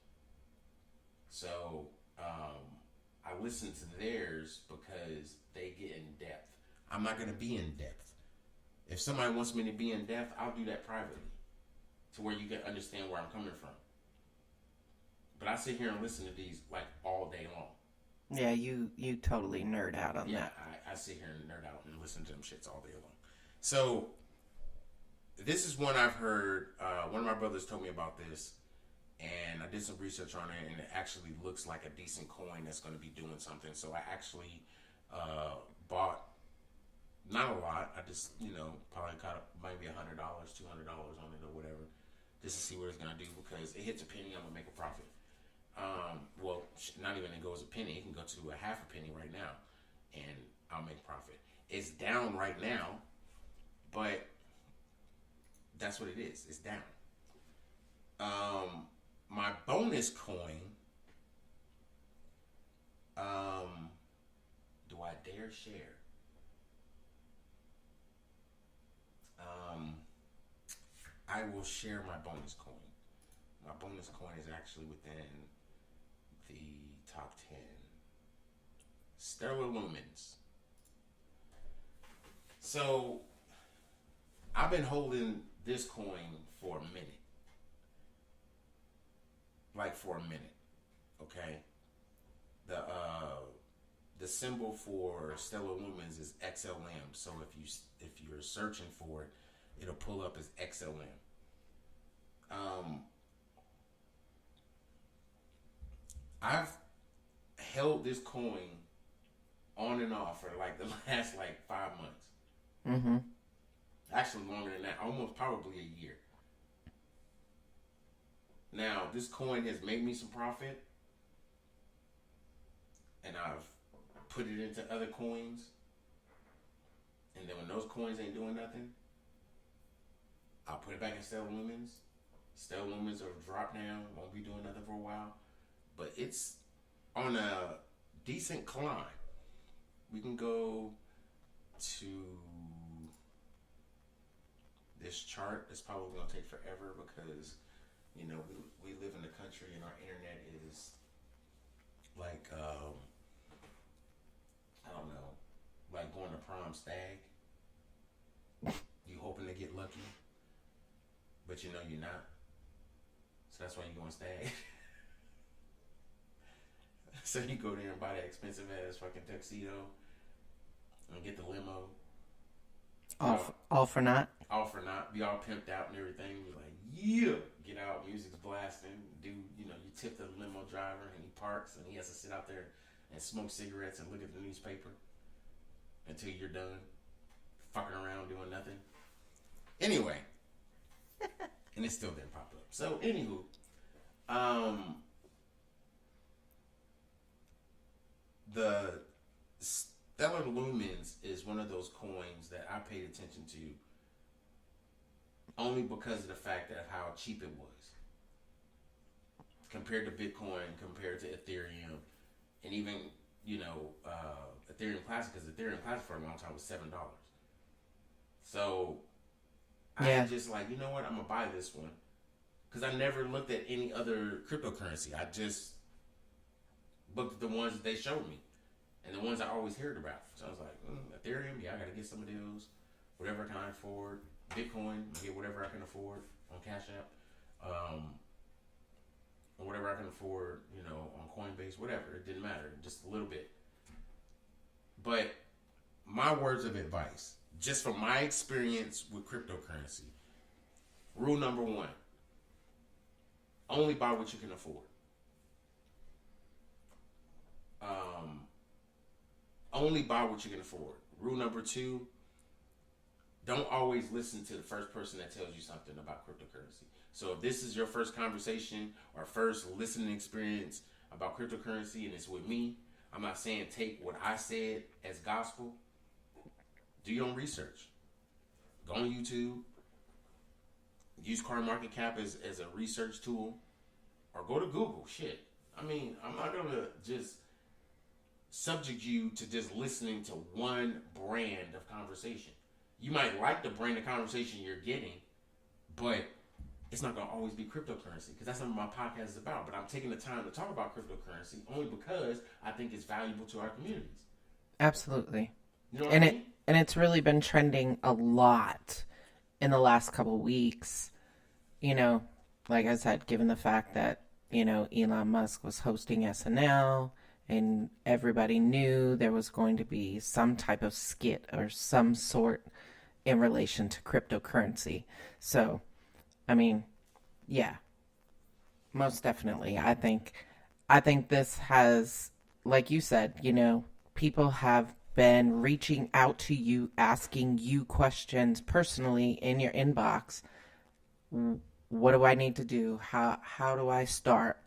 So I listen to theirs because they get in depth. I'm not going to be in depth. If somebody wants me to be in depth, I'll do that privately to where you can understand where I'm coming from. But I sit here and listen to these like all day long. Yeah, you totally nerd out on that. I sit here and nerd out and listen to them shits all day long. So, this is one I've heard. One of my brothers told me about this, and I did some research on it, and it actually looks like a decent coin that's going to be doing something. So, I actually bought, not a lot, I just, probably caught maybe $100, $200 on it or whatever, just to see what it's going to do, because it hits a penny, I'm going to make a profit. Well, not even it goes a penny, it can go to a half a penny right now, and I'll make profit. It's down right now, but that's what it is. It's down. My bonus coin, do I dare share? I will share my bonus coin. My bonus coin is actually within the top 10. Stellar Lumens. So, I've been holding this coin for a minute. Like for a minute, okay? The symbol for Stellar Lumens is XLM. So if you're searching for it, it'll pull up as XLM. I've held this coin on and off for like the last 5 months. Mm-hmm. Actually longer than that, almost probably a year. Now, this coin has made me some profit, and I've put it into other coins, and then when those coins ain't doing nothing, I'll put it back in Stellar Lumens. Stellar Lumens are drop down, won't be doing nothing for a while, but it's on a decent climb. We can go to this chart. It's probably going to take forever because, you know, we live in the country and our internet is like, I don't know, like going to prom stag. You hoping to get lucky, but you know you're not. So that's why you're going stag. So you go there and buy that expensive ass fucking tuxedo and get the limo. All for naught. All for naught. Be all pimped out and everything. You're like, yeah. Get out, music's blasting. You tip the limo driver and he parks and he has to sit out there and smoke cigarettes and look at the newspaper until you're done fucking around doing nothing. Anyway. And it still didn't pop up. So, anywho. The Stellar Lumens is one of those coins that I paid attention to only because of the fact of how cheap it was compared to Bitcoin, compared to Ethereum, and even Ethereum Classic, because Ethereum Classic for a long time was $7. So I was just like, you know what, I'm gonna buy this one because I never looked at any other cryptocurrency. I just looked at the ones that they showed me and the ones I always heard about. So I was like, Ethereum, I gotta get some of those. Whatever I can afford. Bitcoin, I get whatever I can afford on Cash App, or whatever I can afford, on Coinbase, whatever. It didn't matter, just a little bit. But my words of advice, just from my experience with cryptocurrency, rule number 1: only buy what you can afford. Only buy what you can afford. Rule number 2: don't always listen to the first person that tells you something about cryptocurrency. So if this is your first conversation or first listening experience about cryptocurrency and it's with me, I'm not saying take what I said as gospel. Do your own research. Go on YouTube. Use CoinMarketCap as a research tool. Or go to Google. Shit. I mean, I'm not going to just subject you to just listening to one brand of conversation. You might like the brand of conversation you're getting, but it's not going to always be cryptocurrency because that's what my podcast is about. But I'm taking the time to talk about cryptocurrency only because I think it's valuable to our communities. Absolutely. You know what I mean? And it's really been trending a lot in the last couple of weeks. Like I said, given the fact that, Elon Musk was hosting SNL and everybody knew there was going to be some type of skit or some sort in relation to cryptocurrency. So, I mean, yeah, most definitely. I think this has, like you said, people have been reaching out to you, asking you questions personally in your inbox. What do I need to do? How do I start?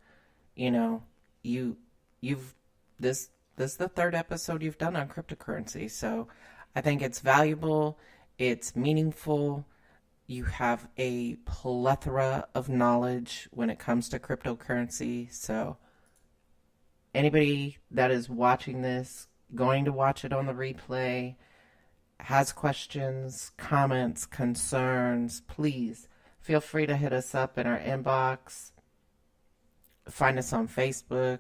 This is the third episode you've done on cryptocurrency. So I think it's valuable. It's meaningful. You have a plethora of knowledge when it comes to cryptocurrency. So anybody that is watching this, going to watch it on the replay, has questions, comments, concerns, please feel free to hit us up in our inbox. Find us on Facebook.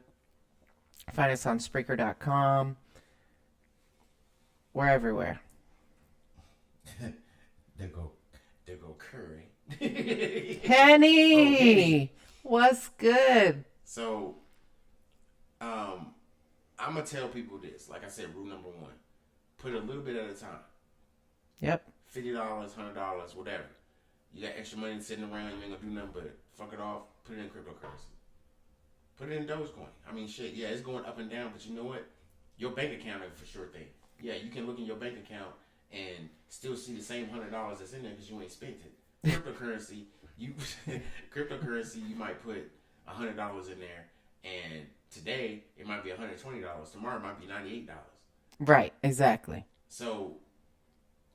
Find us on Spreaker.com. We're everywhere. There go Curry. Henny, what's good? So, I'm gonna tell people this. Like I said, rule number 1: put a little bit at a time. Yep. $50, $100, whatever. You got extra money sitting around, you ain't gonna do nothing but fuck it off. Put it in cryptocurrency. Put it in Dogecoin. I mean, shit. Yeah, it's going up and down, but you know what? Your bank account is for sure thing. Yeah, you can look in your bank account and still see the same $100 that's in there because you ain't spent it. Cryptocurrency, you might put $100 in there, and today it might be $120. Tomorrow it might be $98. Right, exactly. So,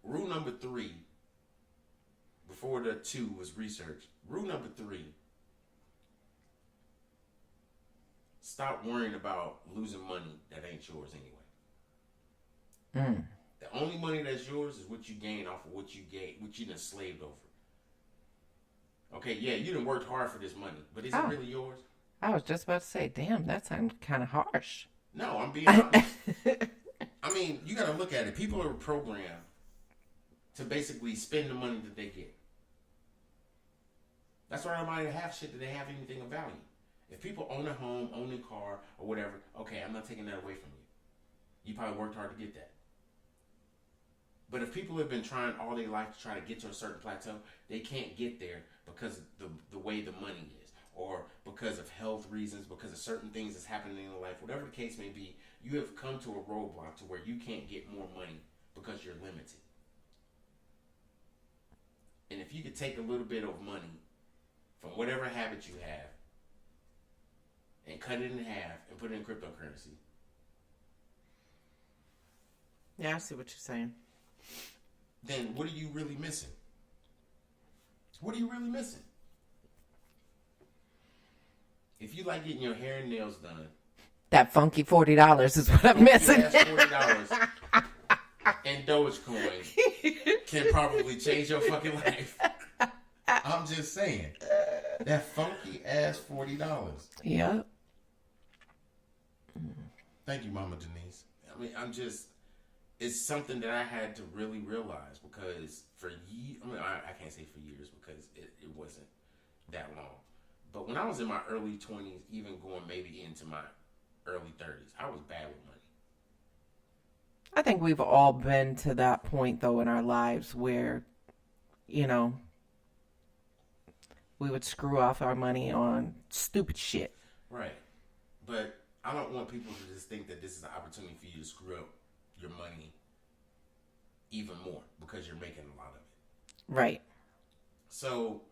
rule number 3, before the 2 was research. Rule number 3: stop worrying about losing money that ain't yours anyway. The only money that's yours is what you gain off of what you done slaved over. Okay, yeah, you done worked hard for this money, but is it really yours? I was just about to say, damn, that sounds kind of harsh. No, I'm being honest. I mean, you got to look at it. People are programmed to basically spend the money that they get. That's why nobody have shit that they have anything of value. If people own a home, own a car, or whatever, okay, I'm not taking that away from you. You probably worked hard to get that. But if people have been trying all their life to try to get to a certain plateau, they can't get there because of the way the money is, or because of health reasons, because of certain things that's happening in their life, whatever the case may be. You have come to a roadblock to where you can't get more money because you're limited. And if you could take a little bit of money from whatever habit you have and cut it in half and put it in cryptocurrency. Yeah, I see what you're saying. Then what are you really missing? What are you really missing? If you like getting your hair and nails done, that funky $40 is what I'm missing. $40 and Dogecoin can probably change your fucking life. I'm just saying. That funky ass $40. Yep. Thank you, Mama Denise. I mean, it's something that I had to really realize because for years, I can't say for years because it wasn't that long. But when I was in my early 20s, even going maybe into my early 30s, I was bad with money. I think we've all been to that point, though, in our lives where, we would screw off our money on stupid shit. Right. But I don't want people to just think that this is an opportunity for you to screw up your money even more because you're making a lot of it. Right. So,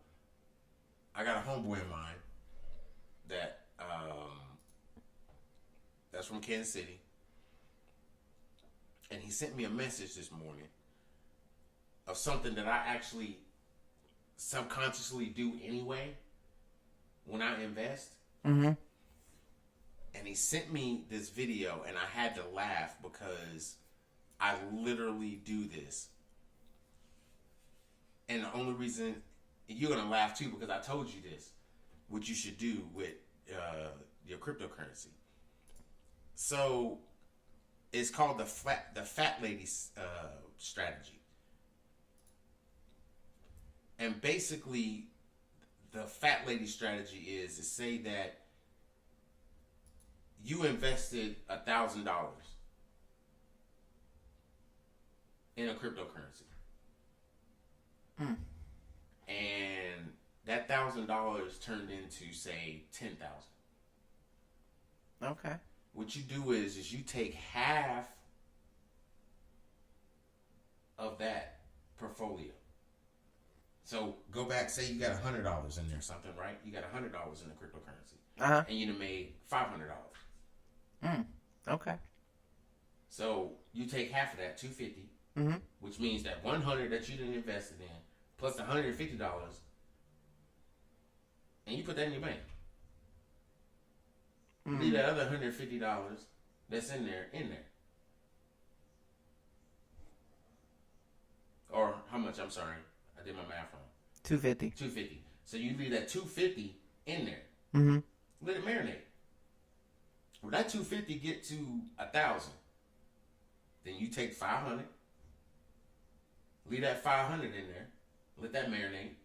I got a homeboy in mind that that's from Kansas City. And he sent me a message this morning of something that I actually subconsciously do anyway when I invest. Mm-hmm. And he sent me this video and I had to laugh because I literally do this. And the only reason you're going to laugh too because I told you this, what you should do with your cryptocurrency. So it's called the fat lady strategy. And basically the fat lady strategy is to say that you invested $1,000 in a cryptocurrency. And that $1,000 turned into, say, $10,000. Okay. What you do is you take half of that portfolio. So go back, say you got $100 in there, something, right? You got $100 in the cryptocurrency. Uh-huh. And you done made $500. Okay. So you take half of that, $250, which means that $100 that you done invested in, plus the $150, and you put that in your bank. Leave that other $150 that's in there. Or how much? I'm sorry, I did my math wrong. $250. So you leave that $250 in there. Let it marinate. When that $250 get to $1,000, then you take $500. Leave that $500 in there. Let that marinate.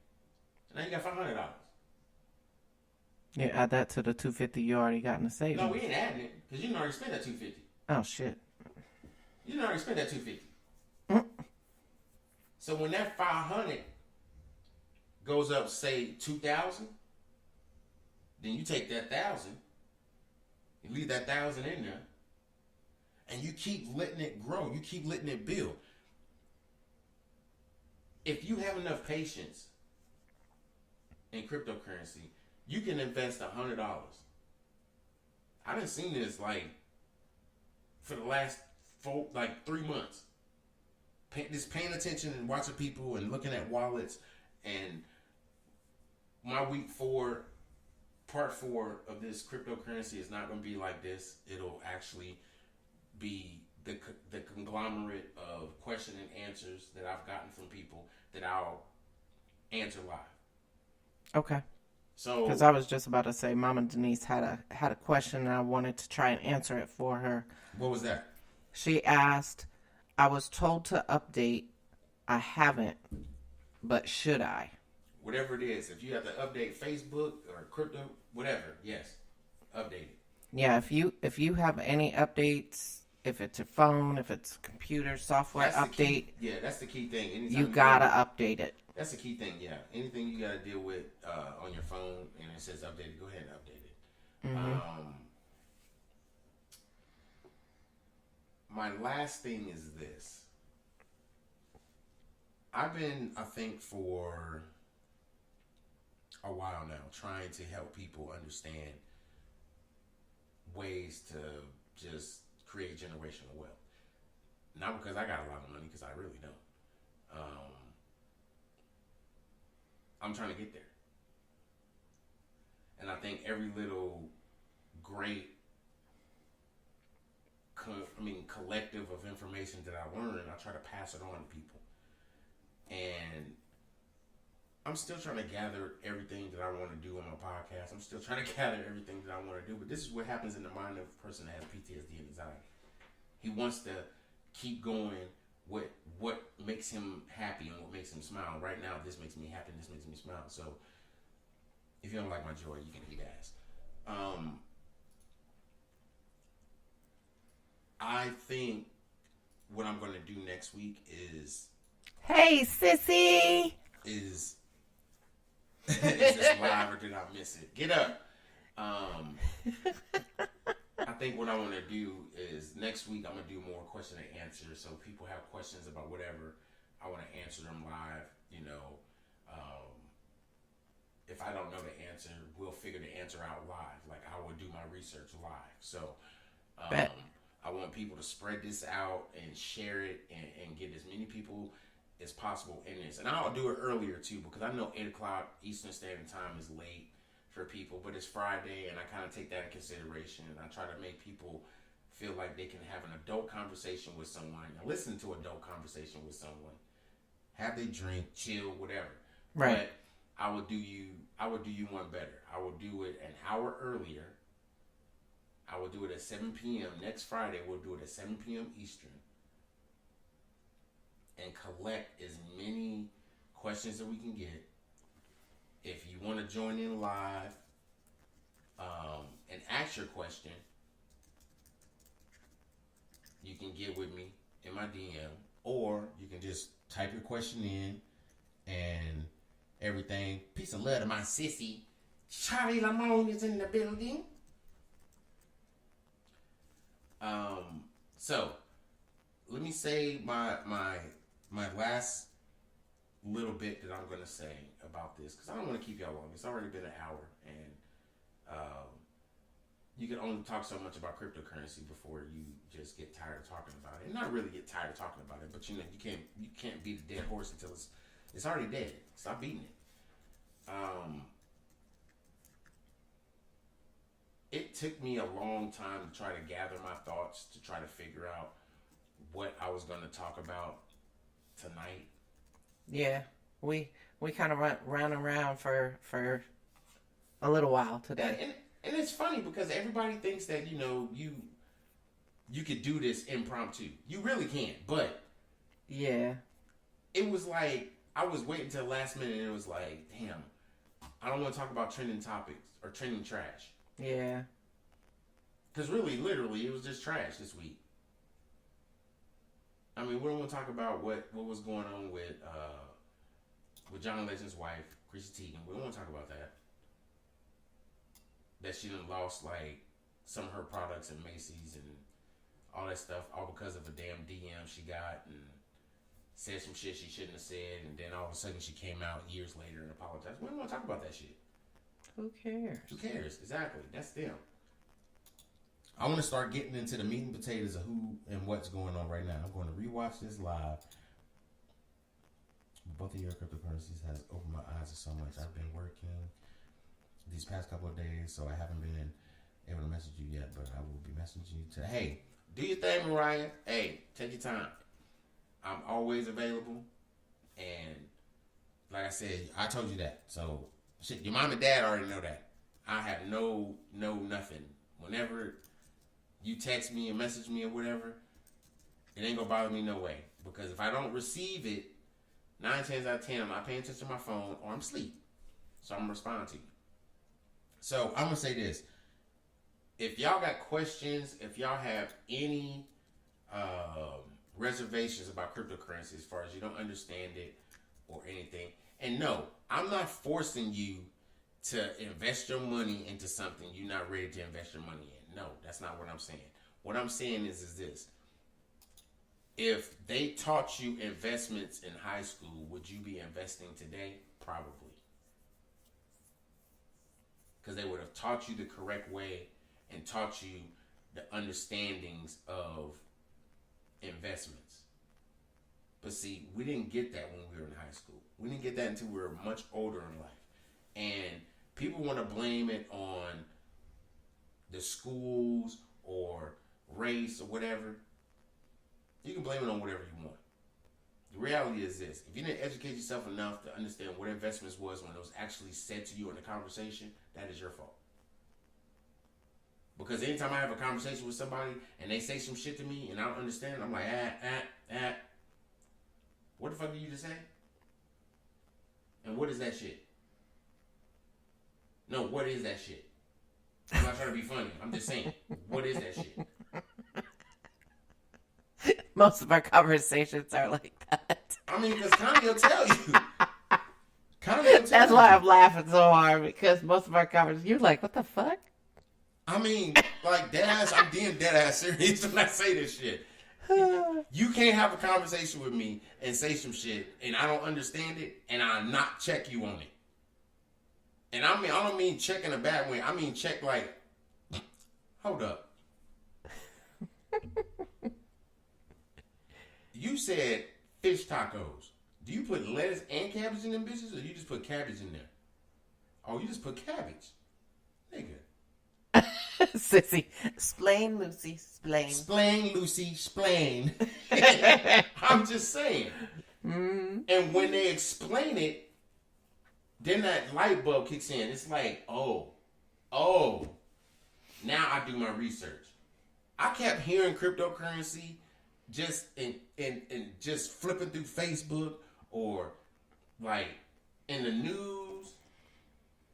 So now you got $500. Yeah, add that to the $250 you already got in the savings. No, we ain't adding it because you didn't already spend that $250. Oh shit. You didn't already spend that $250. So when that $500 goes up, say $2,000, then you take that $1,000, you leave that $1,000 in there, and you keep letting it grow. You keep letting it build. If you have enough patience in cryptocurrency, you can invest $100. I done seen this for the last 3 months. Just paying attention and watching people and looking at wallets. And my part 4 of this cryptocurrency is not going to be like this. It'll actually be the conglomerate of question and answers that I've gotten from people that I'll answer live. Okay. So, because I was just about to say, Mama Denise had a question and I wanted to try and answer it for her. What was that? She asked, I was told to update. I haven't, but should I? Whatever it is, if you have to update Facebook or crypto, whatever, yes, update it. Yeah, if you have any updates, if it's your phone, if it's computer software update, that's the key thing. Anytime you gotta update it. That's the key thing. Yeah, anything you gotta deal with on your phone and it says updated, go ahead and update it. Mm-hmm. My last thing is this. I've been, I think, for a while now trying to help people understand ways to just create generational wealth. Not because I got a lot of money, because I really don't. I'm trying to get there. And I think every little great collective of information that I learn, I try to pass it on to people. And I'm still trying to gather everything that I want to do on my podcast. I'm still trying to gather everything that I want to do. But this is what happens in the mind of a person that has PTSD and anxiety. He wants to keep going with what makes him happy and what makes him smile. Right now, this makes me happy and this makes me smile. So if you don't like my joy, you can eat ass. I think what I'm going to do next week is... Hey, sissy! Is this live or did I miss it? Get up. I think what I want to do is next week I'm going to do more question and answer. So people have questions about whatever, I want to answer them live. You know, if I don't know the answer, we'll figure the answer out live. Like I will do my research live. So I want people to spread this out and share it and get as many people as possible in this. And I'll do it earlier too, because I know 8 o'clock Eastern Standard Time is late for people, but it's Friday and I kind of take that in consideration and I try to make people feel like they can have an adult conversation with someone and listen to adult conversation with someone. Have they drink, chill, whatever. Right. But I will do you one better. I will do it an hour earlier. I will do it at 7 p.m. Next Friday, we'll do it at 7 p.m. Eastern. And collect as many questions that we can get. If you want to join in live and ask your question, you can get with me in my DM. Or you can just type your question in and everything. Peace and love to my sissy. Charlie Lamone is in the building. So let me say my last little bit that I'm going to say about this, because I don't want to keep y'all long. It's already been an hour, and you can only talk so much about cryptocurrency before you just get tired of talking about it. And not really get tired of talking about it, but you know you can't beat a dead horse until it's already dead. Stop beating it. It took me a long time to try to gather my thoughts, to try to figure out what I was going to talk about tonight. Yeah, we kind of ran around for a little while today. And it's funny because everybody thinks that, you know, you could do this impromptu. You really can, but yeah, it was like I was waiting till the last minute and it was like, damn, I don't want to talk about trending topics or trending trash. Yeah. Because really, literally, it was just trash this week. I mean, we don't want to talk about what was going on with John Legend's wife, Chrissy Teigen. We don't want to talk about that. That she done lost, like, some of her products in Macy's and all that stuff, all because of a damn DM she got and said some shit she shouldn't have said, and then all of a sudden she came out years later and apologized. We don't want to talk about that shit. Who cares? Who cares? Exactly. That's them. I want to start getting into the meat and potatoes of who and what's going on right now. I'm going to rewatch this live. Both of your cryptocurrencies has opened my eyes to so much. I've been working these past couple of days, so I haven't been able to message you yet, but I will be messaging you to, hey, do your thing, Mariah. Hey, take your time. I'm always available, and like I said, I told you that. So, shit, your mom and dad already know that. I have no nothing. Whenever you text me and message me or whatever, it ain't gonna bother me no way. Because if I don't receive it, 9 times out of 10, I'm not paying attention to my phone or I'm asleep. So I'm gonna respond to you. So I'm gonna say this. If y'all got questions, if y'all have any reservations about cryptocurrency as far as you don't understand it or anything, and no, I'm not forcing you to invest your money into something you're not ready to invest your money in. No, that's not what I'm saying. What I'm saying is this. If they taught you investments in high school, would you be investing today? Probably. Because they would have taught you the correct way and taught you the understandings of investments. But see, we didn't get that when we were in high school. We didn't get that until we were much older in life. And people want to blame it on the schools or race or whatever. You can blame it on whatever you want. The reality is this. If you didn't educate yourself enough to understand what investments was when it was actually said to you in the conversation, that is your fault. Because anytime I have a conversation with somebody and they say some shit to me and I don't understand, I'm like, what the fuck did you just say? And what is that shit? No, what is that shit? I'm not trying to be funny. I'm just saying, what is that shit? Most of our conversations are like that. I mean, because Connie will tell you. Connie will tell That's why I'm laughing so hard, because most of our conversations, you're like, what the fuck? I mean, like, deadass, I'm being deadass serious when I say this shit. You can't have a conversation with me and say some shit, and I don't understand it, and I not check you on it. And I mean, I don't mean check in a bad way. I mean check like, hold up. You said fish tacos. Do you put lettuce and cabbage in them bitches, or you just put cabbage in there? Oh, you just put cabbage. Nigga. Sissy. Explain, Lucy. Explain. Explain, Lucy. Explain. I'm just saying. Mm-hmm. And when they explain it, then that light bulb kicks in. It's like, oh, now I do my research. I kept hearing cryptocurrency just in just flipping through Facebook or like in the news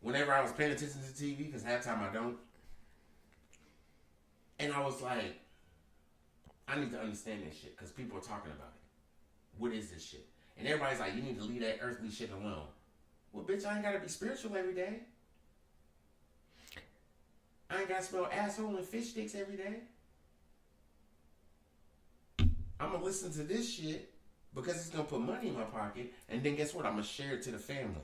whenever I was paying attention to TV, because half the time I don't. And I was like, I need to understand this shit because people are talking about it. What is this shit? And everybody's like, you need to leave that earthly shit alone. Well, bitch, I ain't gotta be spiritual every day. I ain't gotta smell asshole and fish sticks every day. I'm gonna listen to this shit because it's gonna put money in my pocket, and then guess what? I'm gonna share it to the family.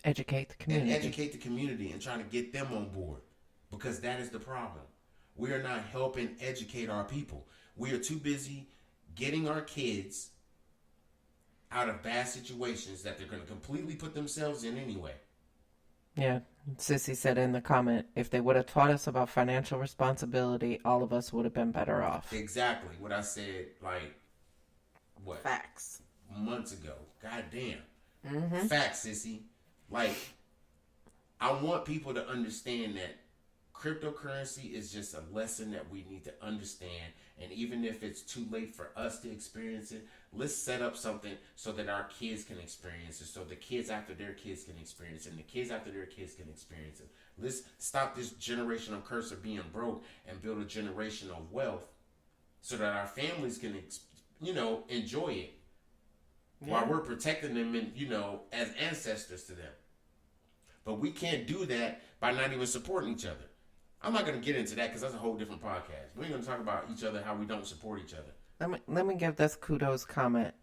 Educate the community. And educate the community and try to get them on board, because that is the problem. We are not helping educate our people. We are too busy getting our kids out of bad situations that they're going to completely put themselves in anyway. Yeah. Sissy said in the comment, if they would have taught us about financial responsibility, all of us would have been better off. Exactly. What I said, like, what? Facts. Months ago. God damn. Mm-hmm. Facts, Sissy. Like, I want people to understand that cryptocurrency is just a lesson that we need to understand. And even if it's too late for us to experience it, let's set up something so that our kids can experience it, so the kids after their kids can experience it, and the kids after their kids can experience it. Let's stop this generational curse of being broke and build a generation of wealth so that our families can, enjoy it while we're protecting them and, as ancestors to them. But we can't do that by not even supporting each other. I'm not going to get into that because that's a whole different podcast. We ain't going to talk about each other, how we don't support each other. Let me give this kudos comment.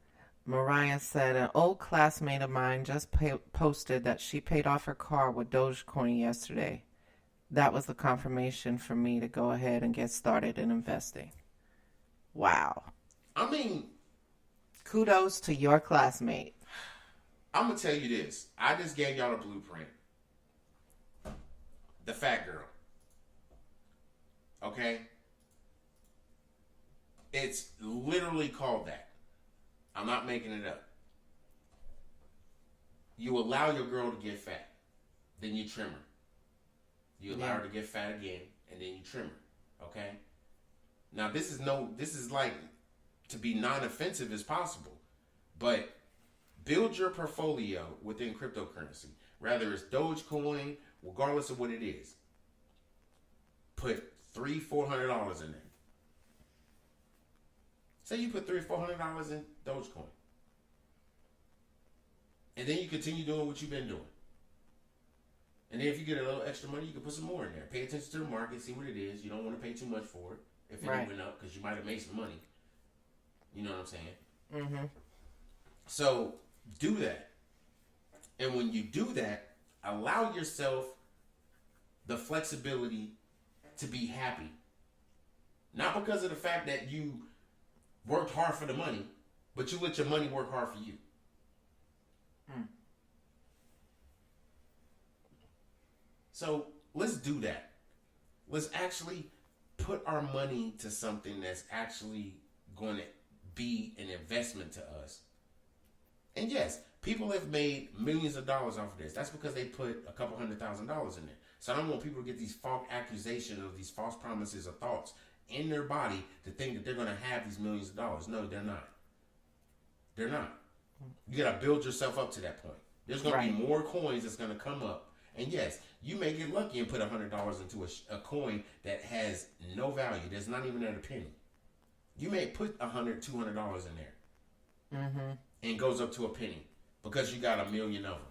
Mariah said, an old classmate of mine just posted that she paid off her car with Dogecoin yesterday. That was the confirmation for me to go ahead and get started in investing. Wow. I mean, kudos to your classmate. I'm going to tell you this. I just gave y'all a blueprint. The fat girl. Okay? It's literally called that. I'm not making it up. You allow your girl to get fat. Then you trim her. You allow her to get fat again, and then you trim her. Okay? Now, this is like to be non-offensive as possible. But build your portfolio within cryptocurrency. Rather it's Dogecoin, regardless of what it is. Put $300-$400 in there. Say you put $300-$400 in Dogecoin. And then you continue doing what you've been doing. And then if you get a little extra money, you can put some more in there. Pay attention to the market, see what it is. You don't want to pay too much for it if it went up, because you might have made some money. You know what I'm saying? Mm-hmm. So do that. And when you do that, allow yourself the flexibility to be happy. Not because of the fact that you worked hard for the money, but you let your money work hard for you. So let's do that. Let's actually put our money to something that's actually going to be an investment to us. And yes, people have made millions of dollars off of this. That's because they put a couple $100,000 in there. So I don't want people to get these false accusations or these false promises or thoughts in their body to think that they're going to have these millions of dollars. No, they're not. They're not. You got to build yourself up to that point. There's going to be more coins that's going to come up. And yes, you may get lucky and put $100 into a coin that has no value. There's not even at a penny. You may put $100, $200 in there. Mm-hmm. And goes up to a penny because you got 1 million of them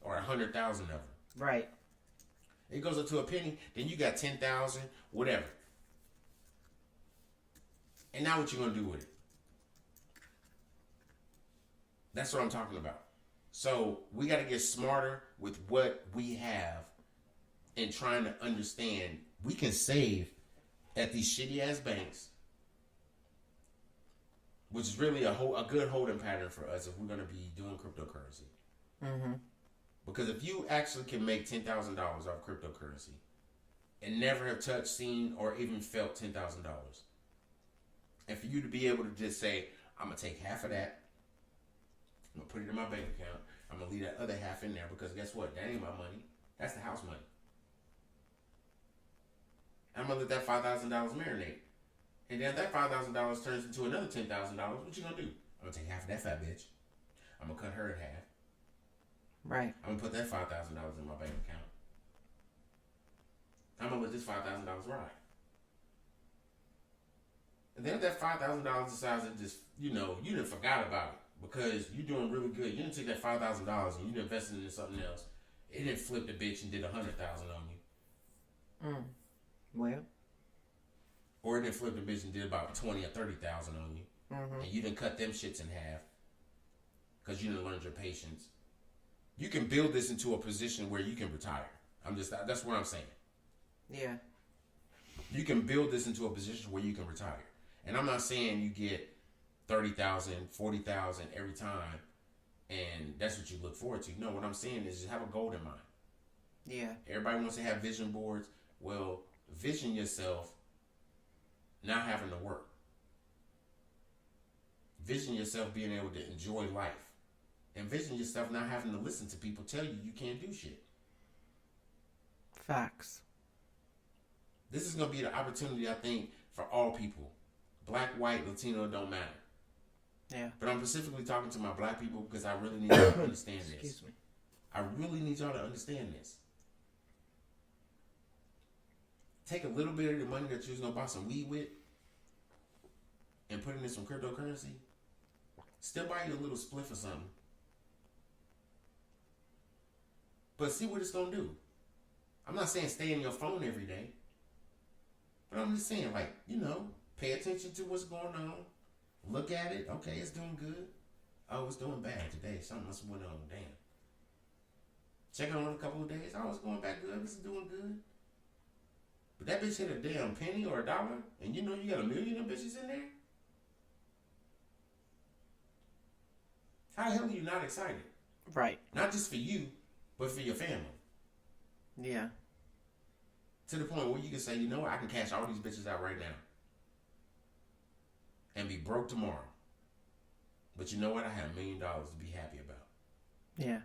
or 100,000 of them. Right. It goes up to a penny, then you got 10,000, whatever. And now what you gonna do with it? That's what I'm talking about. So we got to get smarter with what we have and trying to understand we can save at these shitty ass banks, which is really a good holding pattern for us if we're going to be doing cryptocurrency. Mm-hmm. Because if you actually can make $10,000 off cryptocurrency and never have touched, seen, or even felt $10,000, and for you to be able to just say, I'm going to take half of that, I'm going to put it in my bank account, I'm going to leave that other half in there, because guess what? That ain't my money. That's the house money. I'm going to let that $5,000 marinate. And then that $5,000 turns into another $10,000. What you going to do? I'm going to take half of that fat bitch. I'm going to cut her in half. Right. I'm going to put that $5,000 in my bank account. I'm going to let this $5,000 ride. And then if that $5,000 decides to just, you done forgot about it because you're doing really good. You didn't take that $5,000 and you invested it in something else. It didn't flip the bitch and did $100,000 on you. Well. Or it didn't flip the bitch and did about 20 or 30,000 on you. Mm-hmm. And you didn't cut them shits in half because you didn't learn your patience. You can build this into a position where you can retire. That's what I'm saying. Yeah. You can build this into a position where you can retire. And I'm not saying you get 30,000, 40,000 every time and that's what you look forward to. No, what I'm saying is just have a goal in mind. Yeah. Everybody wants to have vision boards. Well, vision yourself not having to work. Vision yourself being able to enjoy life. Envision yourself not having to listen to people tell you can't do shit. Facts. This is going to be the opportunity, I think, for all people. Black, white, Latino, don't matter. Yeah. But I'm specifically talking to my black people because I really need y'all to understand this. Excuse me. I really need y'all to understand this. Take a little bit of the money that you was going to buy some weed with and put it in some cryptocurrency. Still buy you a little spliff or something. But see what it's going to do. I'm not saying stay in your phone every day. But I'm just saying, like, you know, pay attention to what's going on. Look at it. Okay, it's doing good. Oh, it's doing bad today. Something must have went on. Damn. Check it on a couple of days. Oh, it's going back good. It's doing good. But that bitch hit a damn penny or $1, and you know you got 1 million of bitches in there? How the hell are you not excited? Right. Not just for you, but for your family. Yeah. To the point where you can say, you know what, I can cash all these bitches out right now. And be broke tomorrow. But you know what? I have $1 million to be happy about. Yeah.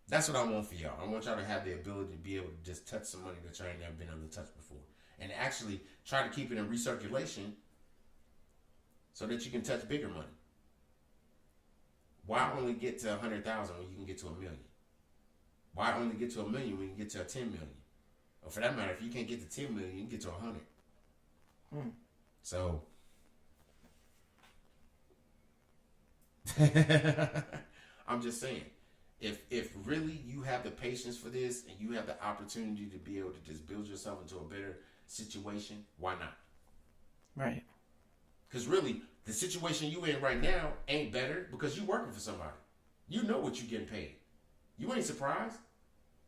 That's what I want for y'all. I want y'all to have the ability to be able to just touch some money that y'all ain't never been able to touch before. And actually try to keep it in recirculation so that you can touch bigger money. Why only get to 100,000 when you can get to 1 million? Why only get to 1 million when you get to 10 million? Or for that matter, if you can't get to 10 million, you can get to 100. So, I'm just saying, if really you have the patience for this and you have the opportunity to be able to just build yourself into a better situation, why not? Right. Because really, the situation you in right now ain't better because you working for somebody. You know what you getting paid. You ain't surprised.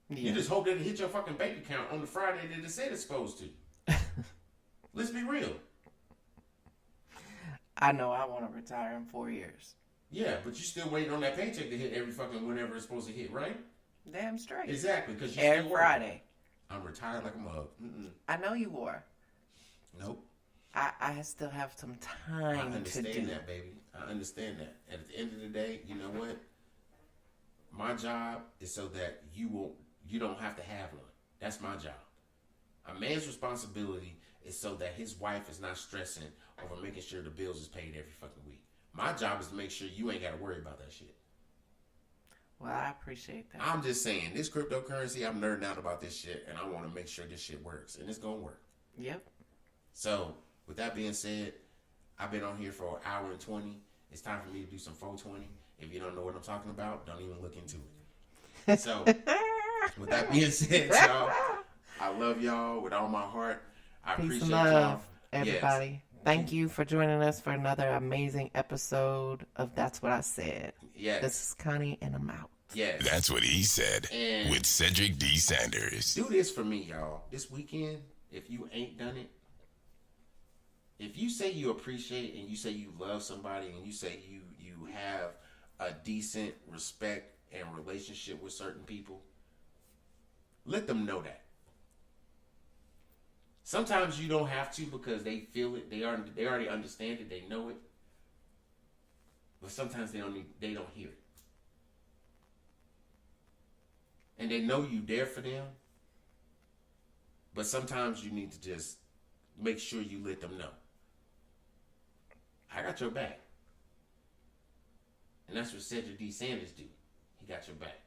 Yeah. You just hope that it hit your fucking bank account on the Friday that it said it's supposed to. Let's be real. I know I want to retire in 4 years. Yeah, but you still waiting on that paycheck to hit every fucking whenever it's supposed to hit, right? Damn straight. Exactly, because you Every still working. Friday. I'm retired like a mug. I know you were. Nope. I still have some time I to do. understand that, baby. I understand that. And at the end of the day, you know what? My job is so that you don't have to have one. That's my job. A man's responsibility is so that his wife is not stressing over making sure the bills is paid every fucking week. My job is to make sure you ain't got to worry about that shit. Well, I appreciate that. I'm just saying, this cryptocurrency, I'm nerding out about this shit, and I want to make sure this shit works, and it's going to work. Yep. So, with that being said, I've been on here for 1 hour and 20. It's time for me to do some 420. If you don't know what I'm talking about, don't even look into it. So, with that being said, y'all, I love y'all with all my heart. I Peace appreciate and y'all. love, everybody. Yes. Thank you for joining us for another amazing episode of That's What I Said. Yes. This is Connie, and I'm out. Yes. That's what he said And with Cedric D. Sanders. do this for me, y'all. This weekend, if you ain't done it, if you say you appreciate and you say you love somebody and you say you have a decent respect and relationship with certain people, let them know that. Sometimes you don't have to because they feel it. They already understand it. They know it. But sometimes they don't hear it. And they know you there for them. But sometimes you need to just make sure you let them know. I got your back. And that's what Cedric D. Sanders do. He got your back.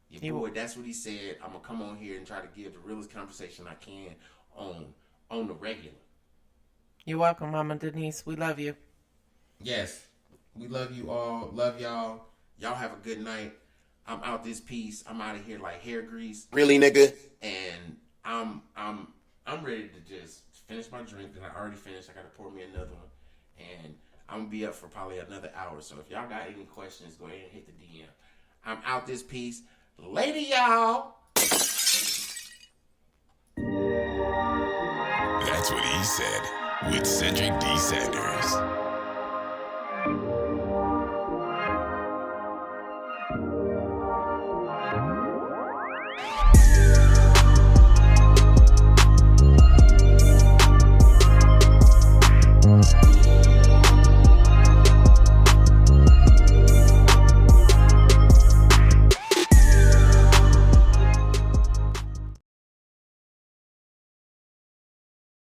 Your boy, that's what he said. I'm going to come on here and try to give the realest conversation I can on the regular. You're welcome, Mama Denise. We love you. Yes. We love you all. Love y'all. Y'all have a good night. I'm out this piece. I'm out of here like hair grease. Really, nigga? And I'm ready to just finish my drink that I already finished. I got to pour me another one. And I'm going to be up for probably another hour. So if y'all got any questions, go ahead and hit the DM. I'm out this piece. Later, y'all. That's what he said with Cedric D. Sanders.